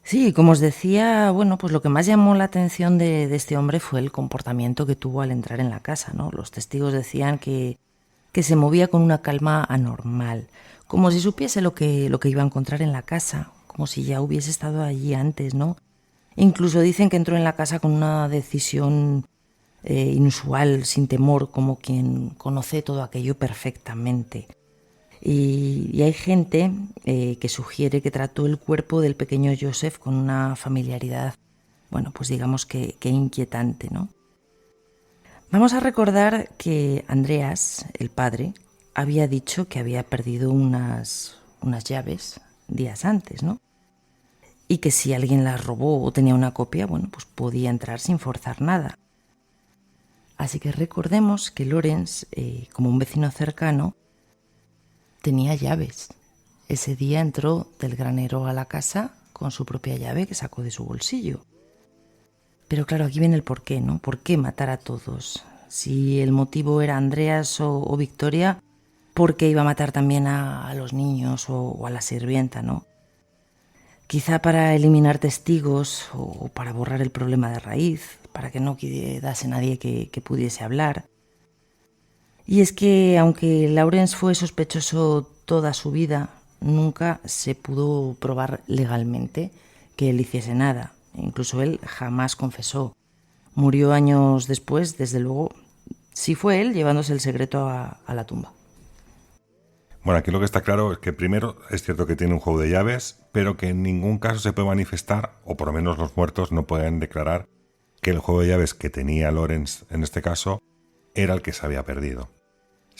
S1: Sí, como os decía, bueno, pues lo que más llamó la atención de este hombre fue el comportamiento que tuvo al entrar en la casa, ¿no? Los testigos decían que se movía con una calma anormal, como si supiese lo que iba a encontrar en la casa, como si ya hubiese estado allí antes, ¿no? Incluso dicen que entró en la casa con una decisión inusual, sin temor, como quien conoce todo aquello perfectamente. Y hay gente que sugiere que trató el cuerpo del pequeño Joseph con una familiaridad, bueno, pues digamos que inquietante, ¿no? Vamos a recordar que Andreas, el padre, había dicho que había perdido unas llaves días antes, ¿no? Y que si alguien las robó o tenía una copia, bueno, pues podía entrar sin forzar nada. Así que recordemos que Lawrence, como un vecino cercano, tenía llaves. Ese día entró del granero a la casa con su propia llave que sacó de su bolsillo. Pero claro, aquí viene el porqué, ¿no? ¿Por qué matar a todos? Si el motivo era Andreas o Victoria, ¿por qué iba a matar también a los niños o a la sirvienta, ¿no? Quizá para eliminar testigos o para borrar el problema de raíz, para que no quedase nadie que pudiese hablar. Y es que, aunque Lawrence fue sospechoso toda su vida, nunca se pudo probar legalmente que él hiciese nada. Incluso él jamás confesó. Murió años después, desde luego, sí fue él llevándose el secreto a la tumba.
S2: Bueno, aquí lo que está claro es que primero es cierto que tiene un juego de llaves, pero que en ningún caso se puede manifestar, o por lo menos los muertos no pueden declarar, que el juego de llaves que tenía Lawrence en este caso era el que se había perdido.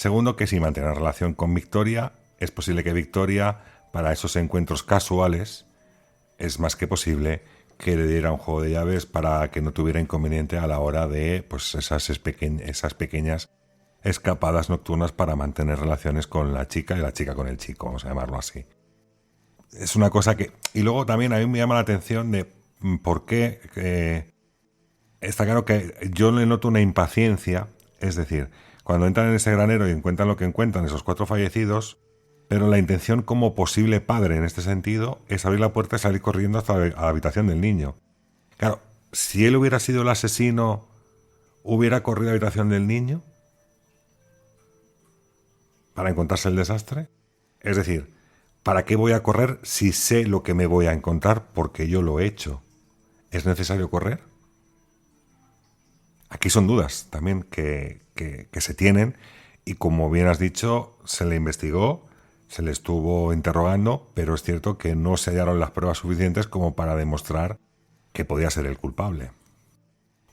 S2: Segundo, que si mantenía relación con Victoria, es posible que Victoria, para esos encuentros casuales, es más que posible que le diera un juego de llaves para que no tuviera inconveniente a la hora de pues esas pequeñas escapadas nocturnas para mantener relaciones con la chica y la chica con el chico, vamos a llamarlo así. Es una cosa que... Y luego también a mí me llama la atención de por qué... está claro que yo le noto una impaciencia, es decir, cuando entran en ese granero y encuentran lo que encuentran, esos 4 fallecidos, pero la intención como posible padre en este sentido es abrir la puerta y salir corriendo hasta la habitación del niño. Claro, si él hubiera sido el asesino, ¿hubiera corrido a la habitación del niño para encontrarse el desastre? Es decir, ¿para qué voy a correr si sé lo que me voy a encontrar porque yo lo he hecho? ¿Es necesario correr? Aquí son dudas también que se tienen y, como bien has dicho, se le investigó, se le estuvo interrogando, pero es cierto que no se hallaron las pruebas suficientes como para demostrar que podía ser el culpable.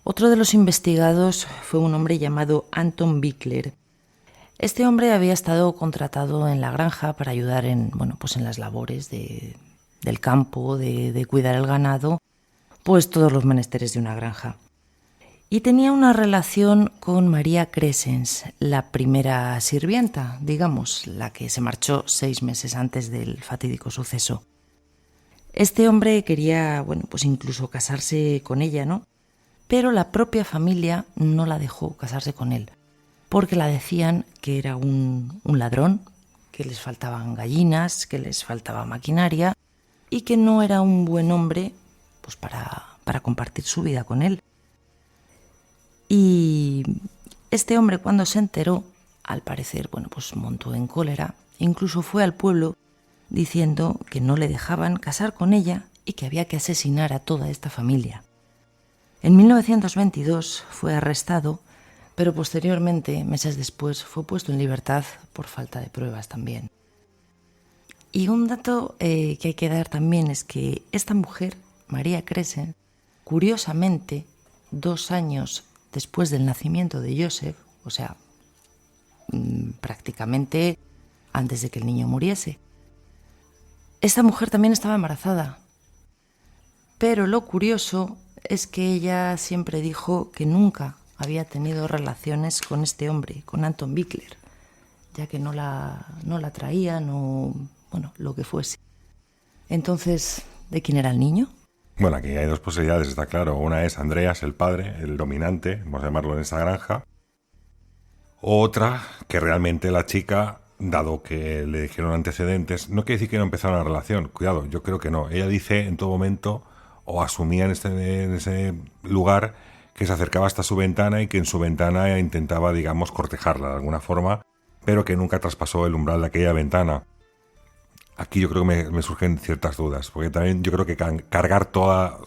S1: Otro de los investigados fue un hombre llamado Anton Bickler. Este hombre había estado contratado en la granja para ayudar en las labores del campo, de cuidar el ganado, pues todos los menesteres de una granja. Y tenía una relación con María Crescens, la primera sirvienta, digamos, la que se marchó 6 meses antes del fatídico suceso. Este hombre quería, incluso casarse con ella, ¿no? Pero la propia familia no la dejó casarse con él, porque la decían que era un ladrón, que les faltaban gallinas, que les faltaba maquinaria y que no era un buen hombre pues para compartir su vida con él. Y este hombre, cuando se enteró, al parecer, montó en cólera, incluso fue al pueblo diciendo que no le dejaban casar con ella y que había que asesinar a toda esta familia. En 1922 fue arrestado, pero posteriormente, meses después, fue puesto en libertad por falta de pruebas también. Y un dato que hay que dar también es que esta mujer, María Crescens, curiosamente, 2 años después del nacimiento de Joseph, o sea, prácticamente antes de que el niño muriese, esta mujer también estaba embarazada. Pero lo curioso es que ella siempre dijo que nunca había tenido relaciones con este hombre, con Anton Bickler, ya que no la traían o, lo que fuese. Entonces, ¿de quién era el niño?
S2: Bueno, aquí hay 2 posibilidades, está claro. Una es Andreas, el padre, el dominante, vamos a llamarlo en esa granja. Otra, que realmente la chica, dado que le dijeron antecedentes, no quiere decir que no empezara la relación. Cuidado, yo creo que no. Ella dice en todo momento, o asumía en ese lugar, que se acercaba hasta su ventana y que en su ventana intentaba, digamos, cortejarla de alguna forma, pero que nunca traspasó el umbral de aquella ventana. Aquí yo creo que me surgen ciertas dudas, porque también yo creo que cargar toda...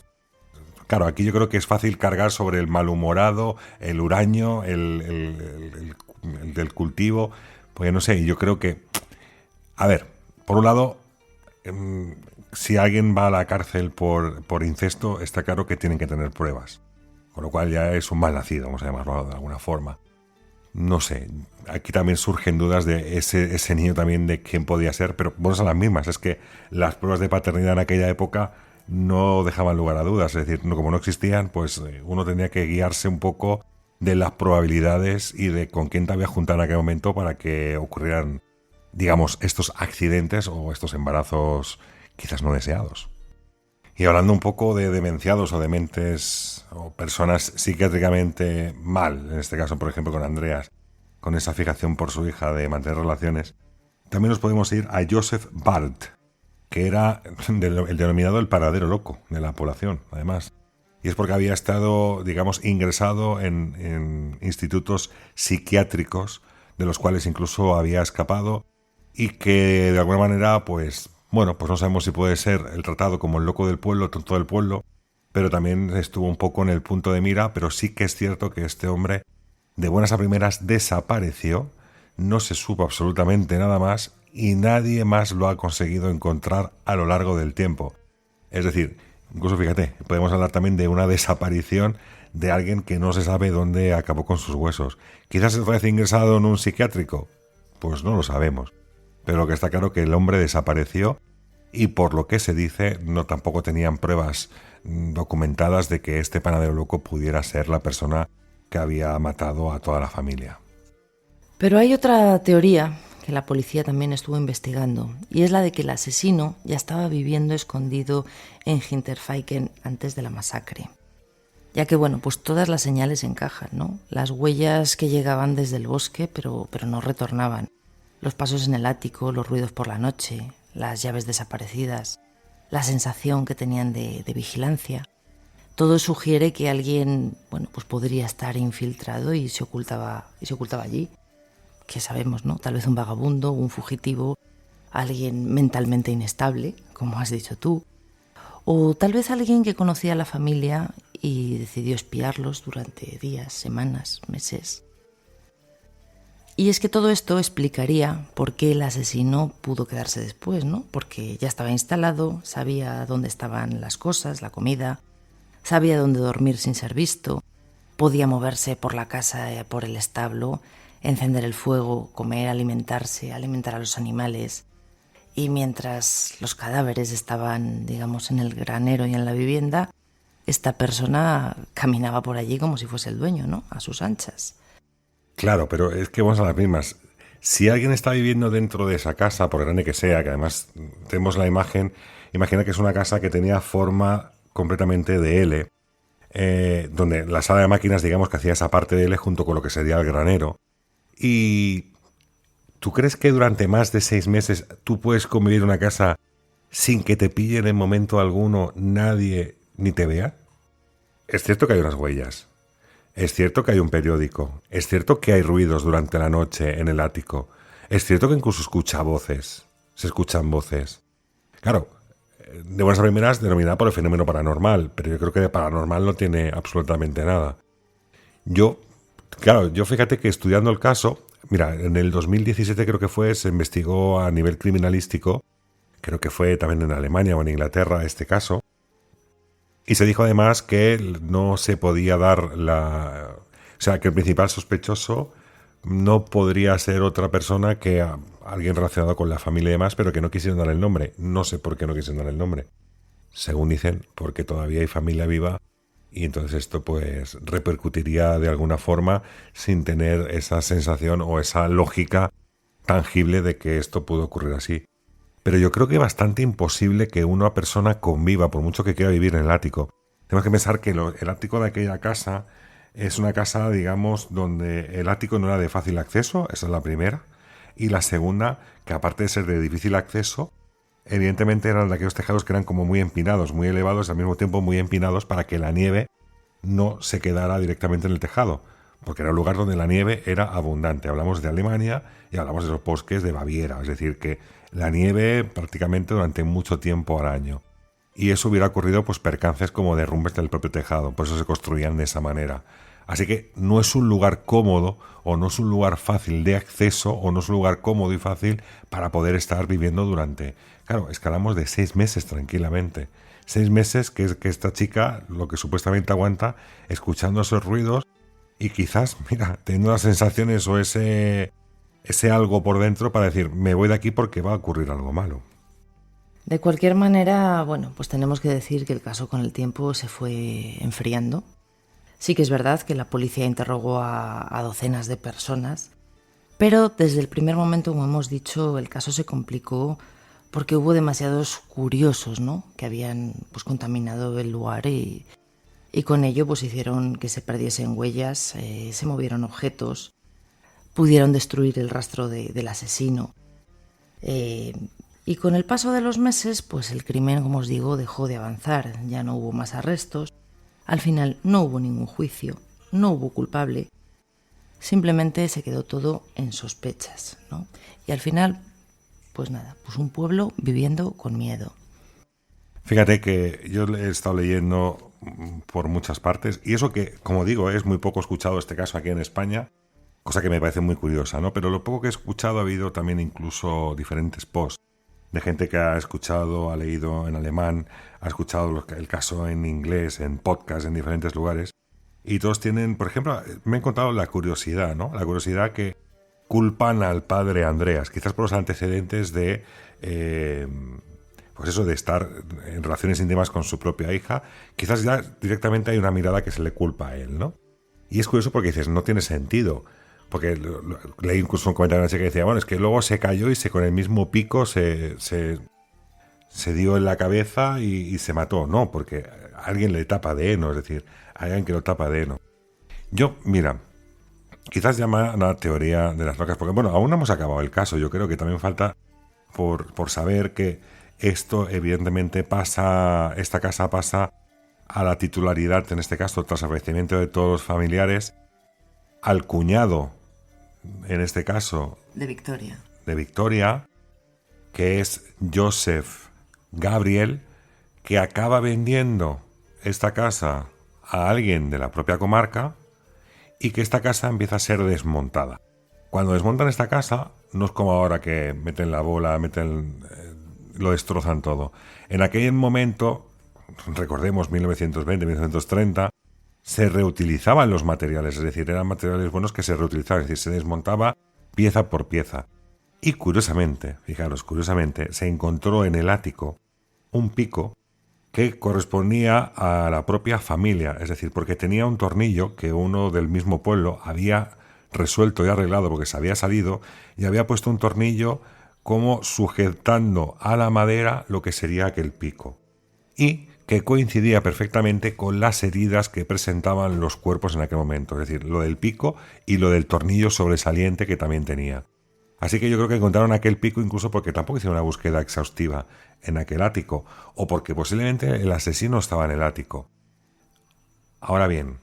S2: Claro, aquí yo creo que es fácil cargar sobre el malhumorado, el huraño, el del cultivo, porque no sé, yo creo que... A ver, por un lado, si alguien va a la cárcel por incesto, está claro que tienen que tener pruebas, con lo cual ya es un malnacido, vamos a llamarlo de alguna forma. No sé, aquí también surgen dudas de ese niño también, de quién podía ser, pero bueno, son las mismas. Es que las pruebas de paternidad en aquella época no dejaban lugar a dudas. Es decir, como no existían, pues uno tenía que guiarse un poco de las probabilidades y de con quién te había juntado en aquel momento para que ocurrieran, digamos, estos accidentes o estos embarazos quizás no deseados. Y hablando un poco de demenciados o dementes o personas psiquiátricamente mal, en este caso, por ejemplo, con Andreas, con esa fijación por su hija de mantener relaciones, también nos podemos ir a Joseph Bart, que era el denominado el paradero loco de la población, además. Y es porque había estado, digamos, ingresado en institutos psiquiátricos, de los cuales incluso había escapado, y que de alguna manera, pues no sabemos si puede ser el tratado como el loco del pueblo, el tonto del pueblo, pero también estuvo un poco en el punto de mira. Pero sí que es cierto que este hombre, de buenas a primeras, desapareció, no se supo absolutamente nada más y nadie más lo ha conseguido encontrar a lo largo del tiempo. Es decir, incluso fíjate, podemos hablar también de una desaparición de alguien que no se sabe dónde acabó con sus huesos. ¿Quizás está ingresado en un psiquiátrico? Pues no lo sabemos. Pero lo que está claro es que el hombre desapareció y por lo que se dice no tampoco tenían pruebas documentadas de que este panadero loco pudiera ser la persona que había matado a toda la familia.
S1: Pero hay otra teoría que la policía también estuvo investigando, y es la de que el asesino ya estaba viviendo escondido en Hinterfaiken antes de la masacre. Ya que, bueno, pues todas las señales encajan, ¿no? Las huellas que llegaban desde el bosque, pero no retornaban. Los pasos en el ático, los ruidos por la noche, las llaves desaparecidas, la sensación que tenían de vigilancia. Todo sugiere que alguien, bueno, pues podría estar infiltrado y se ocultaba allí. Que sabemos, ¿no? Tal vez un vagabundo, un fugitivo, alguien mentalmente inestable, como has dicho tú, o tal vez alguien que conocía a la familia y decidió espiarlos durante días, semanas, meses. Y es que todo esto explicaría por qué el asesino pudo quedarse después, ¿no? Porque ya estaba instalado, sabía dónde estaban las cosas, la comida, sabía dónde dormir sin ser visto, podía moverse por la casa, por el establo, encender el fuego, comer, alimentarse, alimentar a los animales. Y mientras los cadáveres estaban, digamos, en el granero y en la vivienda, esta persona caminaba por allí como si fuese el dueño, ¿no? A sus anchas.
S2: Claro, pero es que vamos a las mismas. Si alguien está viviendo dentro de esa casa, por grande que sea, que además tenemos la imagen, imagina que es una casa que tenía forma completamente de L, donde la sala de máquinas, digamos, que hacía esa parte de L junto con lo que sería el granero. ¿Y tú crees que durante más de 6 meses tú puedes convivir en una casa sin que te pillen en momento alguno nadie ni te vea? Es cierto que hay unas huellas. Es cierto que hay un periódico. Es cierto que hay ruidos durante la noche en el ático. Es cierto que incluso se escuchan voces. Claro, de buenas a primeras denominada por el fenómeno paranormal, pero yo creo que de paranormal no tiene absolutamente nada. Yo fíjate que estudiando el caso, mira, en el 2017 creo que se investigó a nivel criminalístico, creo que fue también en Alemania o en Inglaterra este caso, y se dijo además que no se podía dar o sea, que el principal sospechoso no podría ser otra persona que alguien relacionado con la familia y demás, pero que no quisieron dar el nombre. No sé por qué no quisieron dar el nombre. Según dicen, porque todavía hay familia viva y entonces esto pues repercutiría de alguna forma sin tener esa sensación o esa lógica tangible de que esto pudo ocurrir así. Pero yo creo que es bastante imposible que una persona conviva, por mucho que quiera vivir en el ático. Tenemos que pensar que el ático de aquella casa es una casa, digamos, donde el ático no era de fácil acceso, esa es la primera. Y la segunda, que aparte de ser de difícil acceso, evidentemente eran de aquellos tejados que eran como muy empinados, muy elevados y al mismo tiempo muy empinados para que la nieve no se quedara directamente en el tejado, porque era un lugar donde la nieve era abundante. Hablamos de Alemania y hablamos de los bosques de Baviera, es decir, que la nieve prácticamente durante mucho tiempo al año. Y eso hubiera ocurrido pues percances como derrumbes del propio tejado, por eso se construían de esa manera. Así que no es un lugar cómodo o no es un lugar fácil de acceso o no es un lugar cómodo y fácil para poder estar viviendo durante... Claro, es que hablamos de 6 meses tranquilamente. 6 meses que esta chica lo que supuestamente aguanta escuchando esos ruidos y quizás, mira, teniendo las sensaciones o ese algo por dentro para decir, me voy de aquí porque va a ocurrir algo malo.
S1: De cualquier manera, bueno, pues tenemos que decir que el caso con el tiempo se fue enfriando. Sí que es verdad que la policía interrogó a docenas de personas, pero desde el primer momento, como hemos dicho, el caso se complicó porque hubo demasiados curiosos, ¿no?, que habían pues contaminado el lugar y con ello pues hicieron que se perdiesen huellas, se movieron objetos, pudieron destruir el rastro del asesino. Y con el paso de los meses, pues el crimen, como os digo, dejó de avanzar. Ya no hubo más arrestos. Al final no hubo ningún juicio, no hubo culpable. Simplemente se quedó todo en sospechas, ¿no? Y al final, pues nada, pues un pueblo viviendo con miedo.
S2: Fíjate que yo he estado leyendo por muchas partes, y eso que, como digo, es muy poco escuchado este caso aquí en España, cosa que me parece muy curiosa, ¿no? Pero lo poco que he escuchado ha habido también incluso diferentes posts de gente que ha escuchado, ha leído en alemán, ha escuchado el caso en inglés, en podcast, en diferentes lugares. y todos tienen, por ejemplo, me he encontrado la curiosidad, ¿no? La curiosidad que culpan al padre Andreas, quizás por los antecedentes de, pues eso, de estar en relaciones íntimas con su propia hija. Quizás ya directamente hay una mirada que se le culpa a él, ¿no? Y es curioso porque dices, no tiene sentido. Porque leí incluso un comentario de una chica que decía, bueno, es que luego se cayó y con el mismo pico se dio en la cabeza y se mató. No, porque alguien le tapa de heno, es decir, hay alguien que lo tapa de heno. Yo, mira, quizás llama la teoría de las rocas, porque bueno, aún no hemos acabado el caso. Yo creo que también falta por saber que esto evidentemente esta casa pasa a la titularidad, en este caso, tras el fallecimiento de todos los familiares, al cuñado, en este caso,
S1: de
S2: Victoria, que es Joseph Gabriel, que acaba vendiendo esta casa a alguien de la propia comarca y que esta casa empieza a ser desmontada. Cuando desmontan esta casa, no es como ahora que meten la bola, lo destrozan todo. En aquel momento, recordemos 1920, 1930, se reutilizaban los materiales, es decir, eran materiales buenos que se reutilizaban, es decir, se desmontaba pieza por pieza. Y curiosamente, fijaros, se encontró en el ático un pico que correspondía a la propia familia, es decir, porque tenía un tornillo que uno del mismo pueblo había resuelto y arreglado porque se había salido y había puesto un tornillo como sujetando a la madera lo que sería aquel pico. Y que coincidía perfectamente con las heridas que presentaban los cuerpos en aquel momento, es decir, lo del pico y lo del tornillo sobresaliente que también tenía. Así que yo creo que encontraron aquel pico incluso porque tampoco hicieron una búsqueda exhaustiva en aquel ático, o porque posiblemente el asesino estaba en el ático. Ahora bien,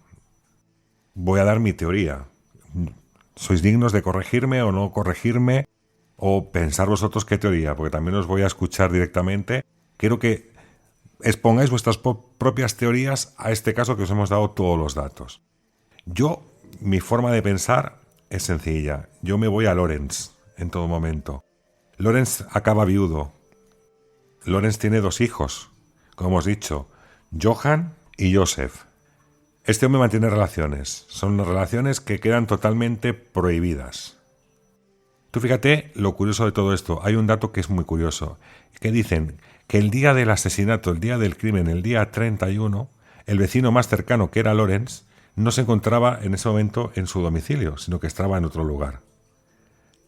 S2: voy a dar mi teoría. ¿Sois dignos de corregirme o no corregirme? O pensar vosotros qué teoría, porque también os voy a escuchar directamente. Quiero que expongáis vuestras propias teorías a este caso que os hemos dado todos los datos. Mi forma de pensar es sencilla. Yo me voy a Lorenz en todo momento. Lorenz acaba viudo. Lorenz tiene 2 hijos, como hemos dicho, Johann y Joseph. Este hombre mantiene relaciones. Son relaciones que quedan totalmente prohibidas. Tú fíjate lo curioso de todo esto. Hay un dato que es muy curioso, que dicen que el día del asesinato, el día del crimen, el día 31, el vecino más cercano, que era Lorenz, no se encontraba en ese momento en su domicilio, sino que estaba en otro lugar.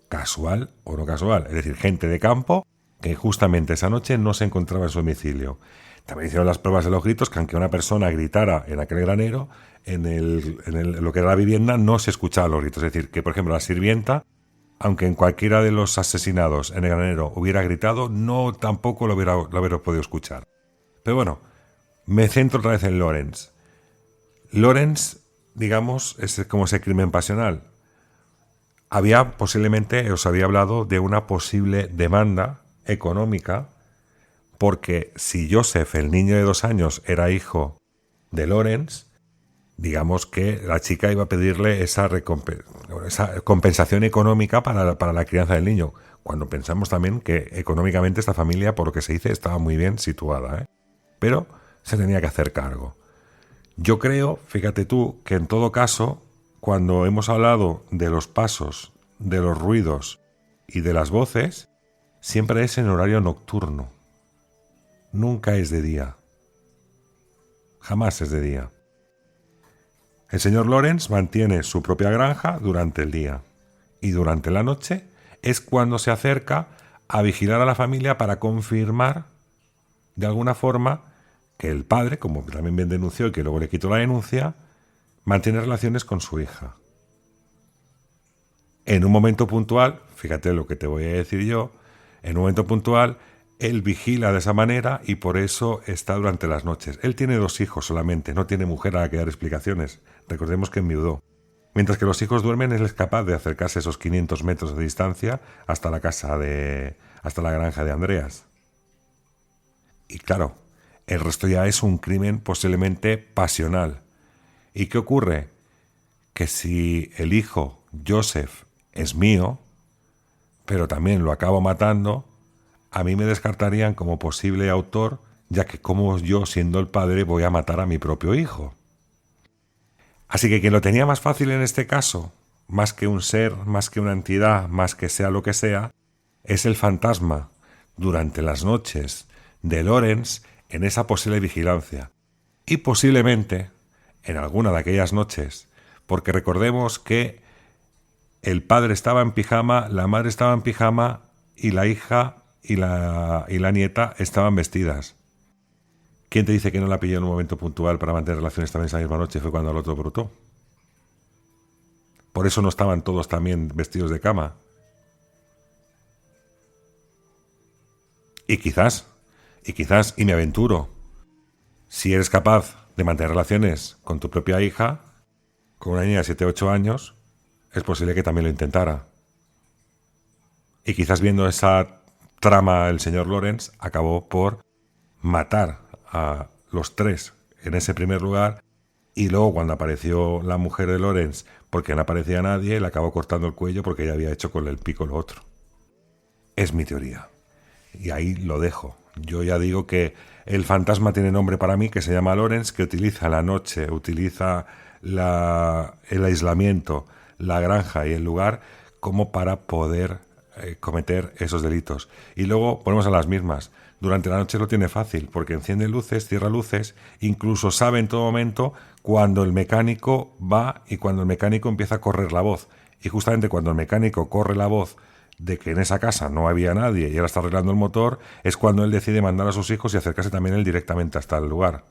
S2: ¿Casual o no casual? Es decir, gente de campo que justamente esa noche no se encontraba en su domicilio. También hicieron las pruebas de los gritos, que aunque una persona gritara en aquel granero, en lo que era la vivienda no se escuchaban los gritos. Es decir, que por ejemplo la sirvienta, aunque en cualquiera de los asesinados en el granero hubiera gritado, no tampoco lo hubiera podido escuchar. Pero bueno, me centro otra vez en Lorenz. Lorenz, digamos, es como ese crimen pasional. Os había hablado de una posible demanda económica, porque si Joseph, el niño de 2 años, era hijo de Lorenz, digamos que la chica iba a pedirle esa compensación económica para la crianza del niño, cuando pensamos también que económicamente esta familia, por lo que se dice, estaba muy bien situada, pero se tenía que hacer cargo. Yo creo, fíjate tú, que en todo caso, cuando hemos hablado de los pasos, de los ruidos y de las voces, siempre es en horario nocturno. Nunca es de día. Jamás es de día. El señor Lorenz mantiene su propia granja durante el día y durante la noche es cuando se acerca a vigilar a la familia para confirmar de alguna forma que el padre, como también bien denunció y que luego le quitó la denuncia, mantiene relaciones con su hija. En un momento puntual, fíjate lo que te voy a decir yo, en un momento puntual él vigila de esa manera y por eso está durante las noches. Él tiene 2 hijos solamente, no tiene mujer a la que dar explicaciones. Recordemos que enviudó. Mientras que los hijos duermen, él es capaz de acercarse esos 500 metros de distancia hasta la hasta la granja de Andreas. Y claro, el resto ya es un crimen posiblemente pasional. ¿Y qué ocurre? Que si el hijo, Joseph, es mío, pero también lo acabo matando, a mí me descartarían como posible autor, ya que como yo, siendo el padre, voy a matar a mi propio hijo. Así que quien lo tenía más fácil en este caso, más que un ser, más que una entidad, más que sea lo que sea, es el fantasma durante las noches de Lawrence en esa posible vigilancia. Y posiblemente en alguna de aquellas noches, porque recordemos que el padre estaba en pijama, la madre estaba en pijama y la hija y la nieta estaban vestidas. ¿Quién te dice que no la pilló en un momento puntual para mantener relaciones también esa misma noche? Fue cuando el otro brotó. Por eso no estaban todos también vestidos de cama. Y quizás, y me aventuro, si eres capaz de mantener relaciones con tu propia hija, con una niña de 7 o 8 años, es posible que también lo intentara. Y quizás viendo esa trama el señor Lawrence acabó por matar a los tres en ese primer lugar, y luego cuando apareció la mujer de Lawrence, porque no aparecía nadie, le acabó cortando el cuello porque ella había hecho con el pico lo otro. Es mi teoría. Y ahí lo dejo. Yo ya digo que el fantasma tiene nombre para mí, que se llama Lawrence, que utiliza la noche, utiliza el aislamiento, la granja y el lugar como para poder cometer esos delitos. Y luego ponemos a las mismas. Durante la noche lo tiene fácil, porque enciende luces, cierra luces, incluso sabe en todo momento cuando el mecánico va y cuando el mecánico empieza a correr la voz. Y justamente cuando el mecánico corre la voz de que en esa casa no había nadie y ahora está arreglando el motor, es cuando él decide mandar a sus hijos y acercarse también él directamente hasta el lugar.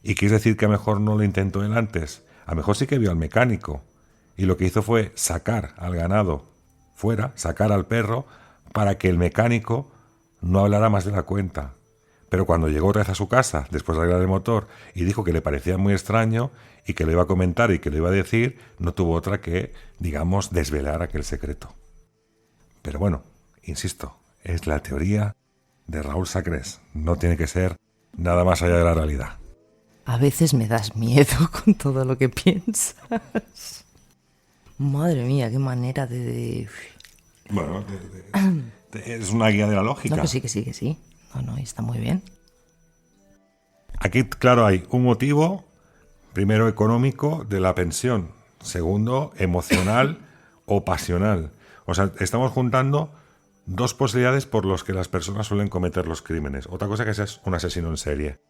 S2: ¿Y quieres decir que a lo mejor no lo intentó él antes? A lo mejor sí que vio al mecánico y lo que hizo fue sacar al ganado fuera, sacar al perro, para que el mecánico no hablara más de la cuenta. Pero cuando llegó otra vez a su casa, después de arreglar el motor, y dijo que le parecía muy extraño y que lo iba a comentar y que lo iba a decir, no tuvo otra que, digamos, desvelar aquel secreto. Pero bueno, insisto, es la teoría de Raúl Sacres. No tiene que ser nada más allá de la realidad.
S1: A veces me das miedo con todo lo que piensas. Madre mía, qué manera de...
S2: Bueno, es una guía de la lógica.
S1: No, que sí. No, está muy bien.
S2: Aquí, claro, hay un motivo, primero económico, de la pensión. Segundo, emocional o pasional. O sea, estamos juntando dos posibilidades por las que las personas suelen cometer los crímenes. Otra cosa que es un asesino en serie.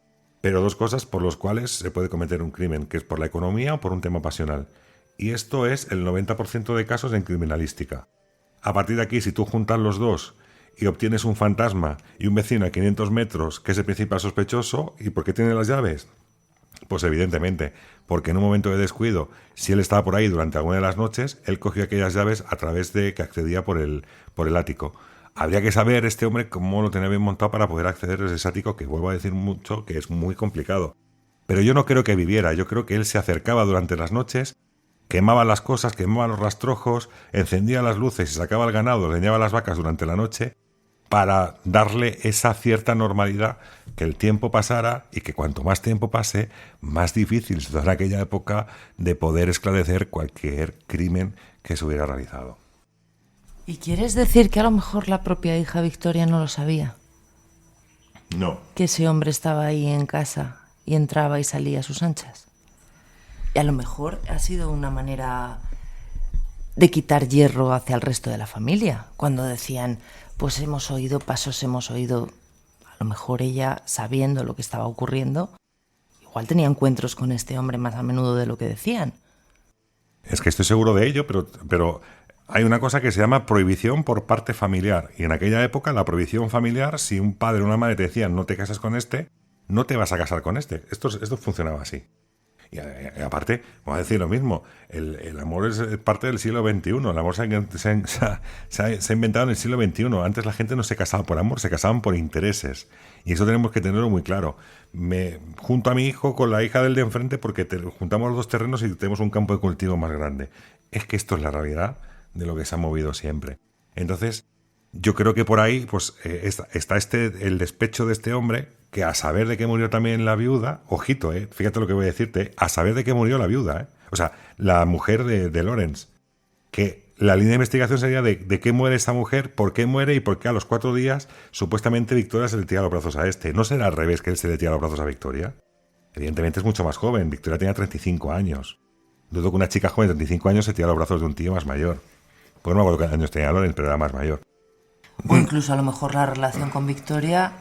S2: Pero dos cosas por las cuales se puede cometer un crimen, que es por la economía o por un tema pasional. Y esto es el 90% de casos en criminalística. A partir de aquí, si tú juntas los dos y obtienes un fantasma y un vecino a 500 metros que es el principal sospechoso, ¿y por qué tiene las llaves? Pues evidentemente, porque en un momento de descuido, si él estaba por ahí durante alguna de las noches, él cogió aquellas llaves a través de que accedía por el ático. Habría que saber este hombre cómo lo tenía bien montado para poder acceder a ese ático, que vuelvo a decir mucho que es muy complicado. Pero yo no creo que viviera, yo creo que él se acercaba durante las noches, quemaba las cosas, quemaba los rastrojos, encendía las luces y sacaba el ganado, leñaba las vacas durante la noche para darle esa cierta normalidad, que el tiempo pasara y que cuanto más tiempo pase, más difícil se dará aquella época de poder esclarecer cualquier crimen que se hubiera realizado.
S1: ¿Y quieres decir que a lo mejor la propia hija Victoria no lo sabía?
S2: No.
S1: Que ese hombre estaba ahí en casa y entraba y salía a sus anchas. Y a lo mejor ha sido una manera de quitar hierro hacia el resto de la familia. Cuando decían, pues hemos oído pasos, a lo mejor ella, sabiendo lo que estaba ocurriendo, igual tenía encuentros con este hombre más a menudo de lo que decían.
S2: Es que estoy seguro de ello, pero hay una cosa que se llama prohibición por parte familiar. Y en aquella época la prohibición familiar, si un padre o una madre te decían no te casas con este, no te vas a casar con este. Esto funcionaba así. Y aparte, vamos a decir lo mismo, el amor es parte del siglo XXI, el amor se ha inventado en el siglo XXI. Antes la gente no se casaba por amor, se casaban por intereses. Y eso tenemos que tenerlo muy claro. Me junto a mi hijo con la hija del de enfrente porque juntamos los dos terrenos y tenemos un campo de cultivo más grande. Es que esto es la realidad de lo que se ha movido siempre. Entonces, yo creo que por ahí pues está el despecho de este hombre, que a saber de qué murió también la viuda, ojito, fíjate lo que voy a decirte, a saber de qué murió la viuda, o sea, la mujer de Lawrence, que la línea de investigación sería de qué muere esa mujer, por qué muere y por qué a los 4 días supuestamente Victoria se le tira los brazos a este. ¿No será al revés que él se le tira los brazos a Victoria? Evidentemente es mucho más joven. Victoria tenía 35 años. Dudo que una chica joven de 35 años se tira a los brazos de un tío más mayor. Pues no me acuerdo qué años tenía Lawrence, pero era más mayor.
S1: O incluso a lo mejor la relación con Victoria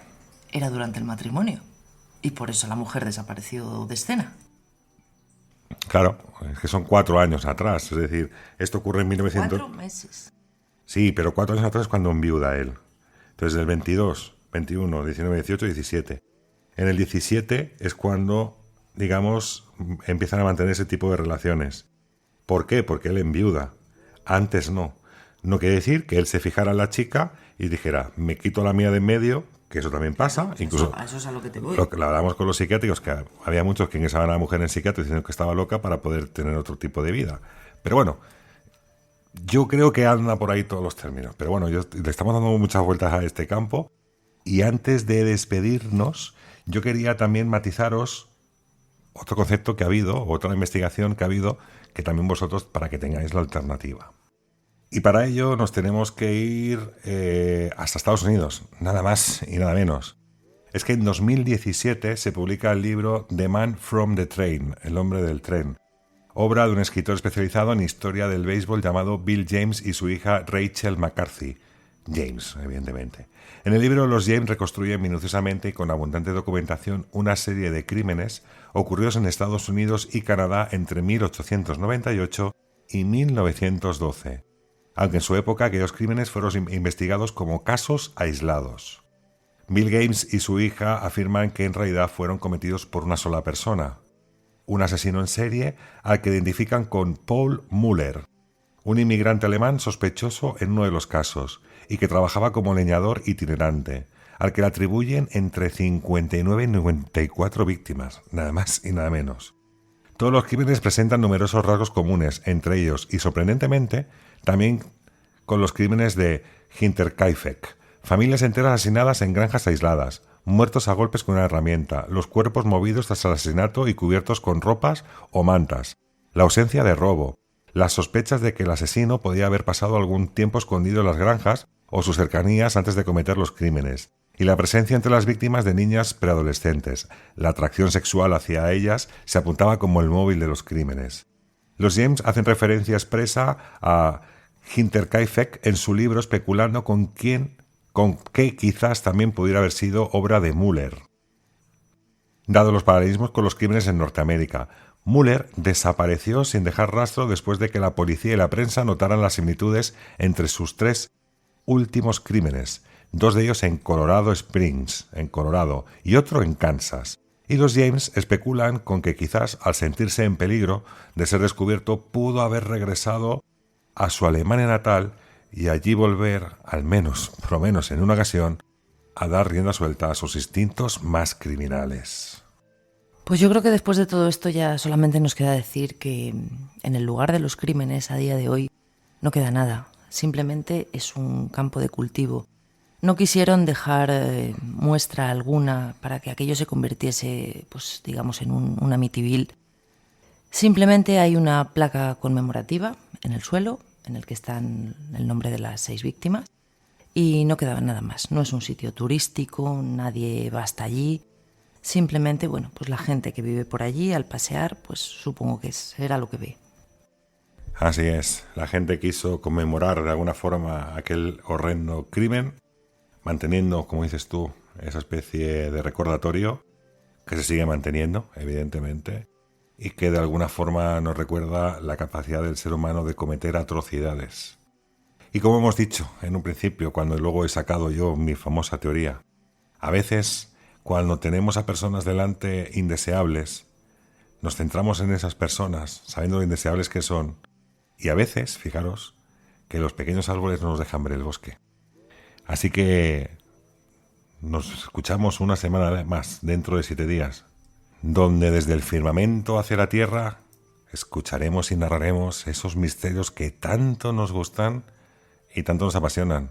S1: era durante el matrimonio. Y por eso la mujer desapareció de escena.
S2: Claro, es que son 4 años atrás. Es decir, esto ocurre en 1900...
S1: 4 meses.
S2: Sí, pero 4 años atrás es cuando enviuda él. Entonces, el 22, 21, 19, 18, 17. En el 17 es cuando, digamos, empiezan a mantener ese tipo de relaciones. ¿Por qué? Porque él enviuda. Antes no. No quiere decir que él se fijara en la chica y dijera, me quito la mía de en medio, que eso también pasa. Incluso
S1: eso es a lo que te voy.
S2: Lo hablamos con los psiquiátricos, que había muchos que ingresaban a la mujer en psiquiatra diciendo que estaba loca para poder tener otro tipo de vida. Pero bueno, yo creo que anda por ahí todos los términos. Pero bueno, le estamos dando muchas vueltas a este campo. Y antes de despedirnos, yo quería también matizaros otro concepto que ha habido, otra investigación que ha habido, que también vosotros, para que tengáis la alternativa. Y para ello nos tenemos que ir hasta Estados Unidos, nada más y nada menos. Es que en 2017 se publica el libro The Man from the Train, El hombre del tren, obra de un escritor especializado en historia del béisbol llamado Bill James y su hija Rachel McCarthy. James, evidentemente. En el libro, los James reconstruyen minuciosamente y con abundante documentación una serie de crímenes ocurridos en Estados Unidos y Canadá entre 1898 y 1912, aunque en su época aquellos crímenes fueron investigados como casos aislados. Bill James y su hija afirman que en realidad fueron cometidos por una sola persona, un asesino en serie al que identifican con Paul Müller, un inmigrante alemán sospechoso en uno de los casos y que trabajaba como leñador itinerante, al que le atribuyen entre 59 y 94 víctimas, nada más y nada menos. Todos los crímenes presentan numerosos rasgos comunes, entre ellos, y sorprendentemente, también con los crímenes de Hinterkaifeck, familias enteras asesinadas en granjas aisladas, muertos a golpes con una herramienta, los cuerpos movidos tras el asesinato y cubiertos con ropas o mantas, la ausencia de robo, las sospechas de que el asesino podía haber pasado algún tiempo escondido en las granjas o sus cercanías antes de cometer los crímenes, y la presencia entre las víctimas de niñas preadolescentes. La atracción sexual hacia ellas se apuntaba como el móvil de los crímenes. Los James hacen referencia expresa a Hinterkaifeck en su libro especulando con qué quizás también pudiera haber sido obra de Müller. Dado los paralelismos con los crímenes en Norteamérica, Müller desapareció sin dejar rastro después de que la policía y la prensa notaran las similitudes entre sus 3 últimos crímenes, 2 de ellos en Colorado Springs, en Colorado, y otro en Kansas. Y los James especulan con que quizás al sentirse en peligro de ser descubierto pudo haber regresado a su Alemania natal y allí volver, por lo menos en una ocasión, a dar rienda suelta a sus instintos más criminales.
S1: Pues yo creo que después de todo esto ya solamente nos queda decir que en el lugar de los crímenes a día de hoy no queda nada, simplemente es un campo de cultivo. No quisieron dejar muestra alguna para que aquello se convirtiese, pues digamos, en un Amityville. Simplemente hay una placa conmemorativa en el suelo en el que están el nombre de las 6 víctimas y no quedaba nada más. No es un sitio turístico, nadie va hasta allí. Simplemente, bueno, pues la gente que vive por allí al pasear, pues supongo que será lo que ve.
S2: Así es, la gente quiso conmemorar de alguna forma aquel horrendo crimen, manteniendo, como dices tú, esa especie de recordatorio que se sigue manteniendo, evidentemente, y que de alguna forma nos recuerda la capacidad del ser humano de cometer atrocidades. Y como hemos dicho en un principio, cuando luego he sacado yo mi famosa teoría, a veces cuando tenemos a personas delante indeseables, nos centramos en esas personas, sabiendo lo indeseables que son, y a veces, fijaros, que los pequeños árboles no nos dejan ver el bosque. Así que nos escuchamos una semana más, dentro de 7 días, donde desde el firmamento hacia la tierra escucharemos y narraremos esos misterios que tanto nos gustan y tanto nos apasionan.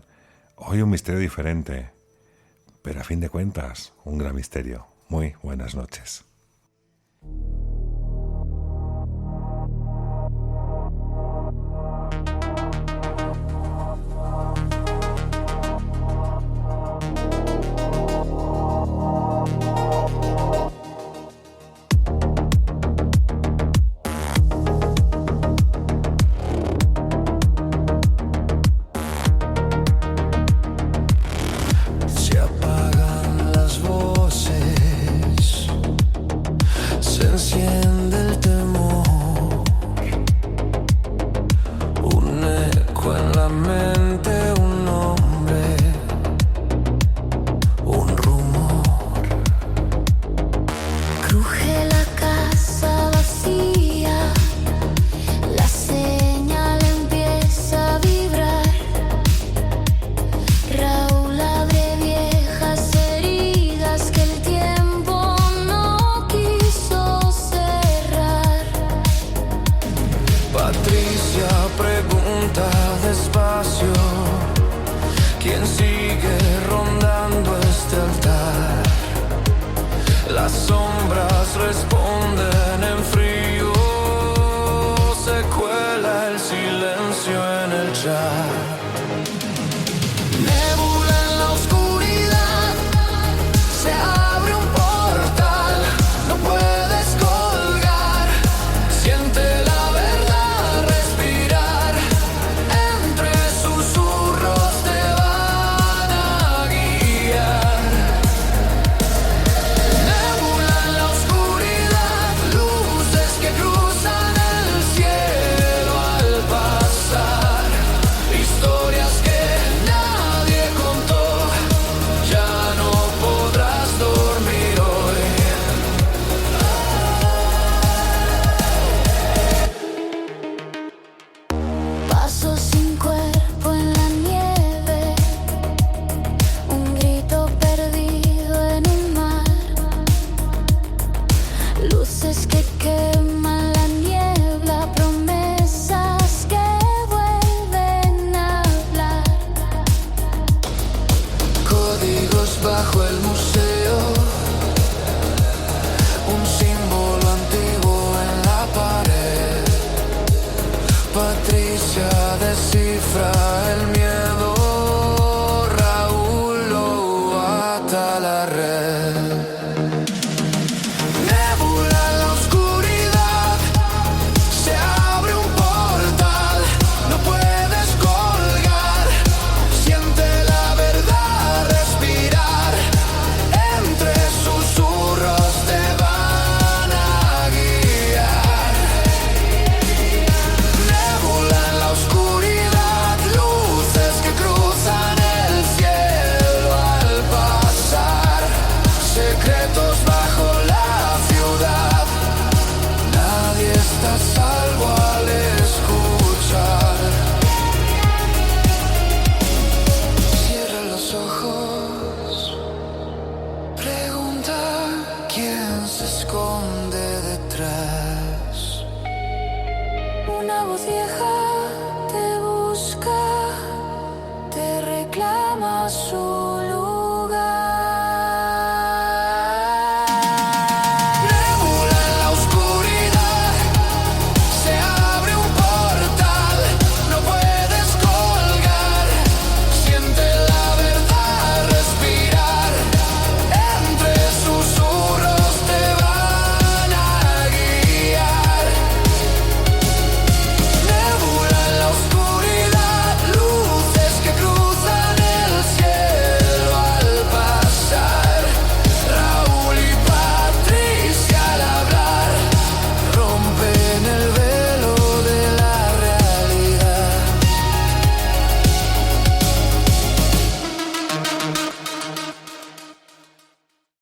S2: Hoy un misterio diferente, pero a fin de cuentas, un gran misterio. Muy buenas noches.
S3: ¿Quién sigue rondando este altar? Las sombras responden en frío, se cuela el silencio en el chat.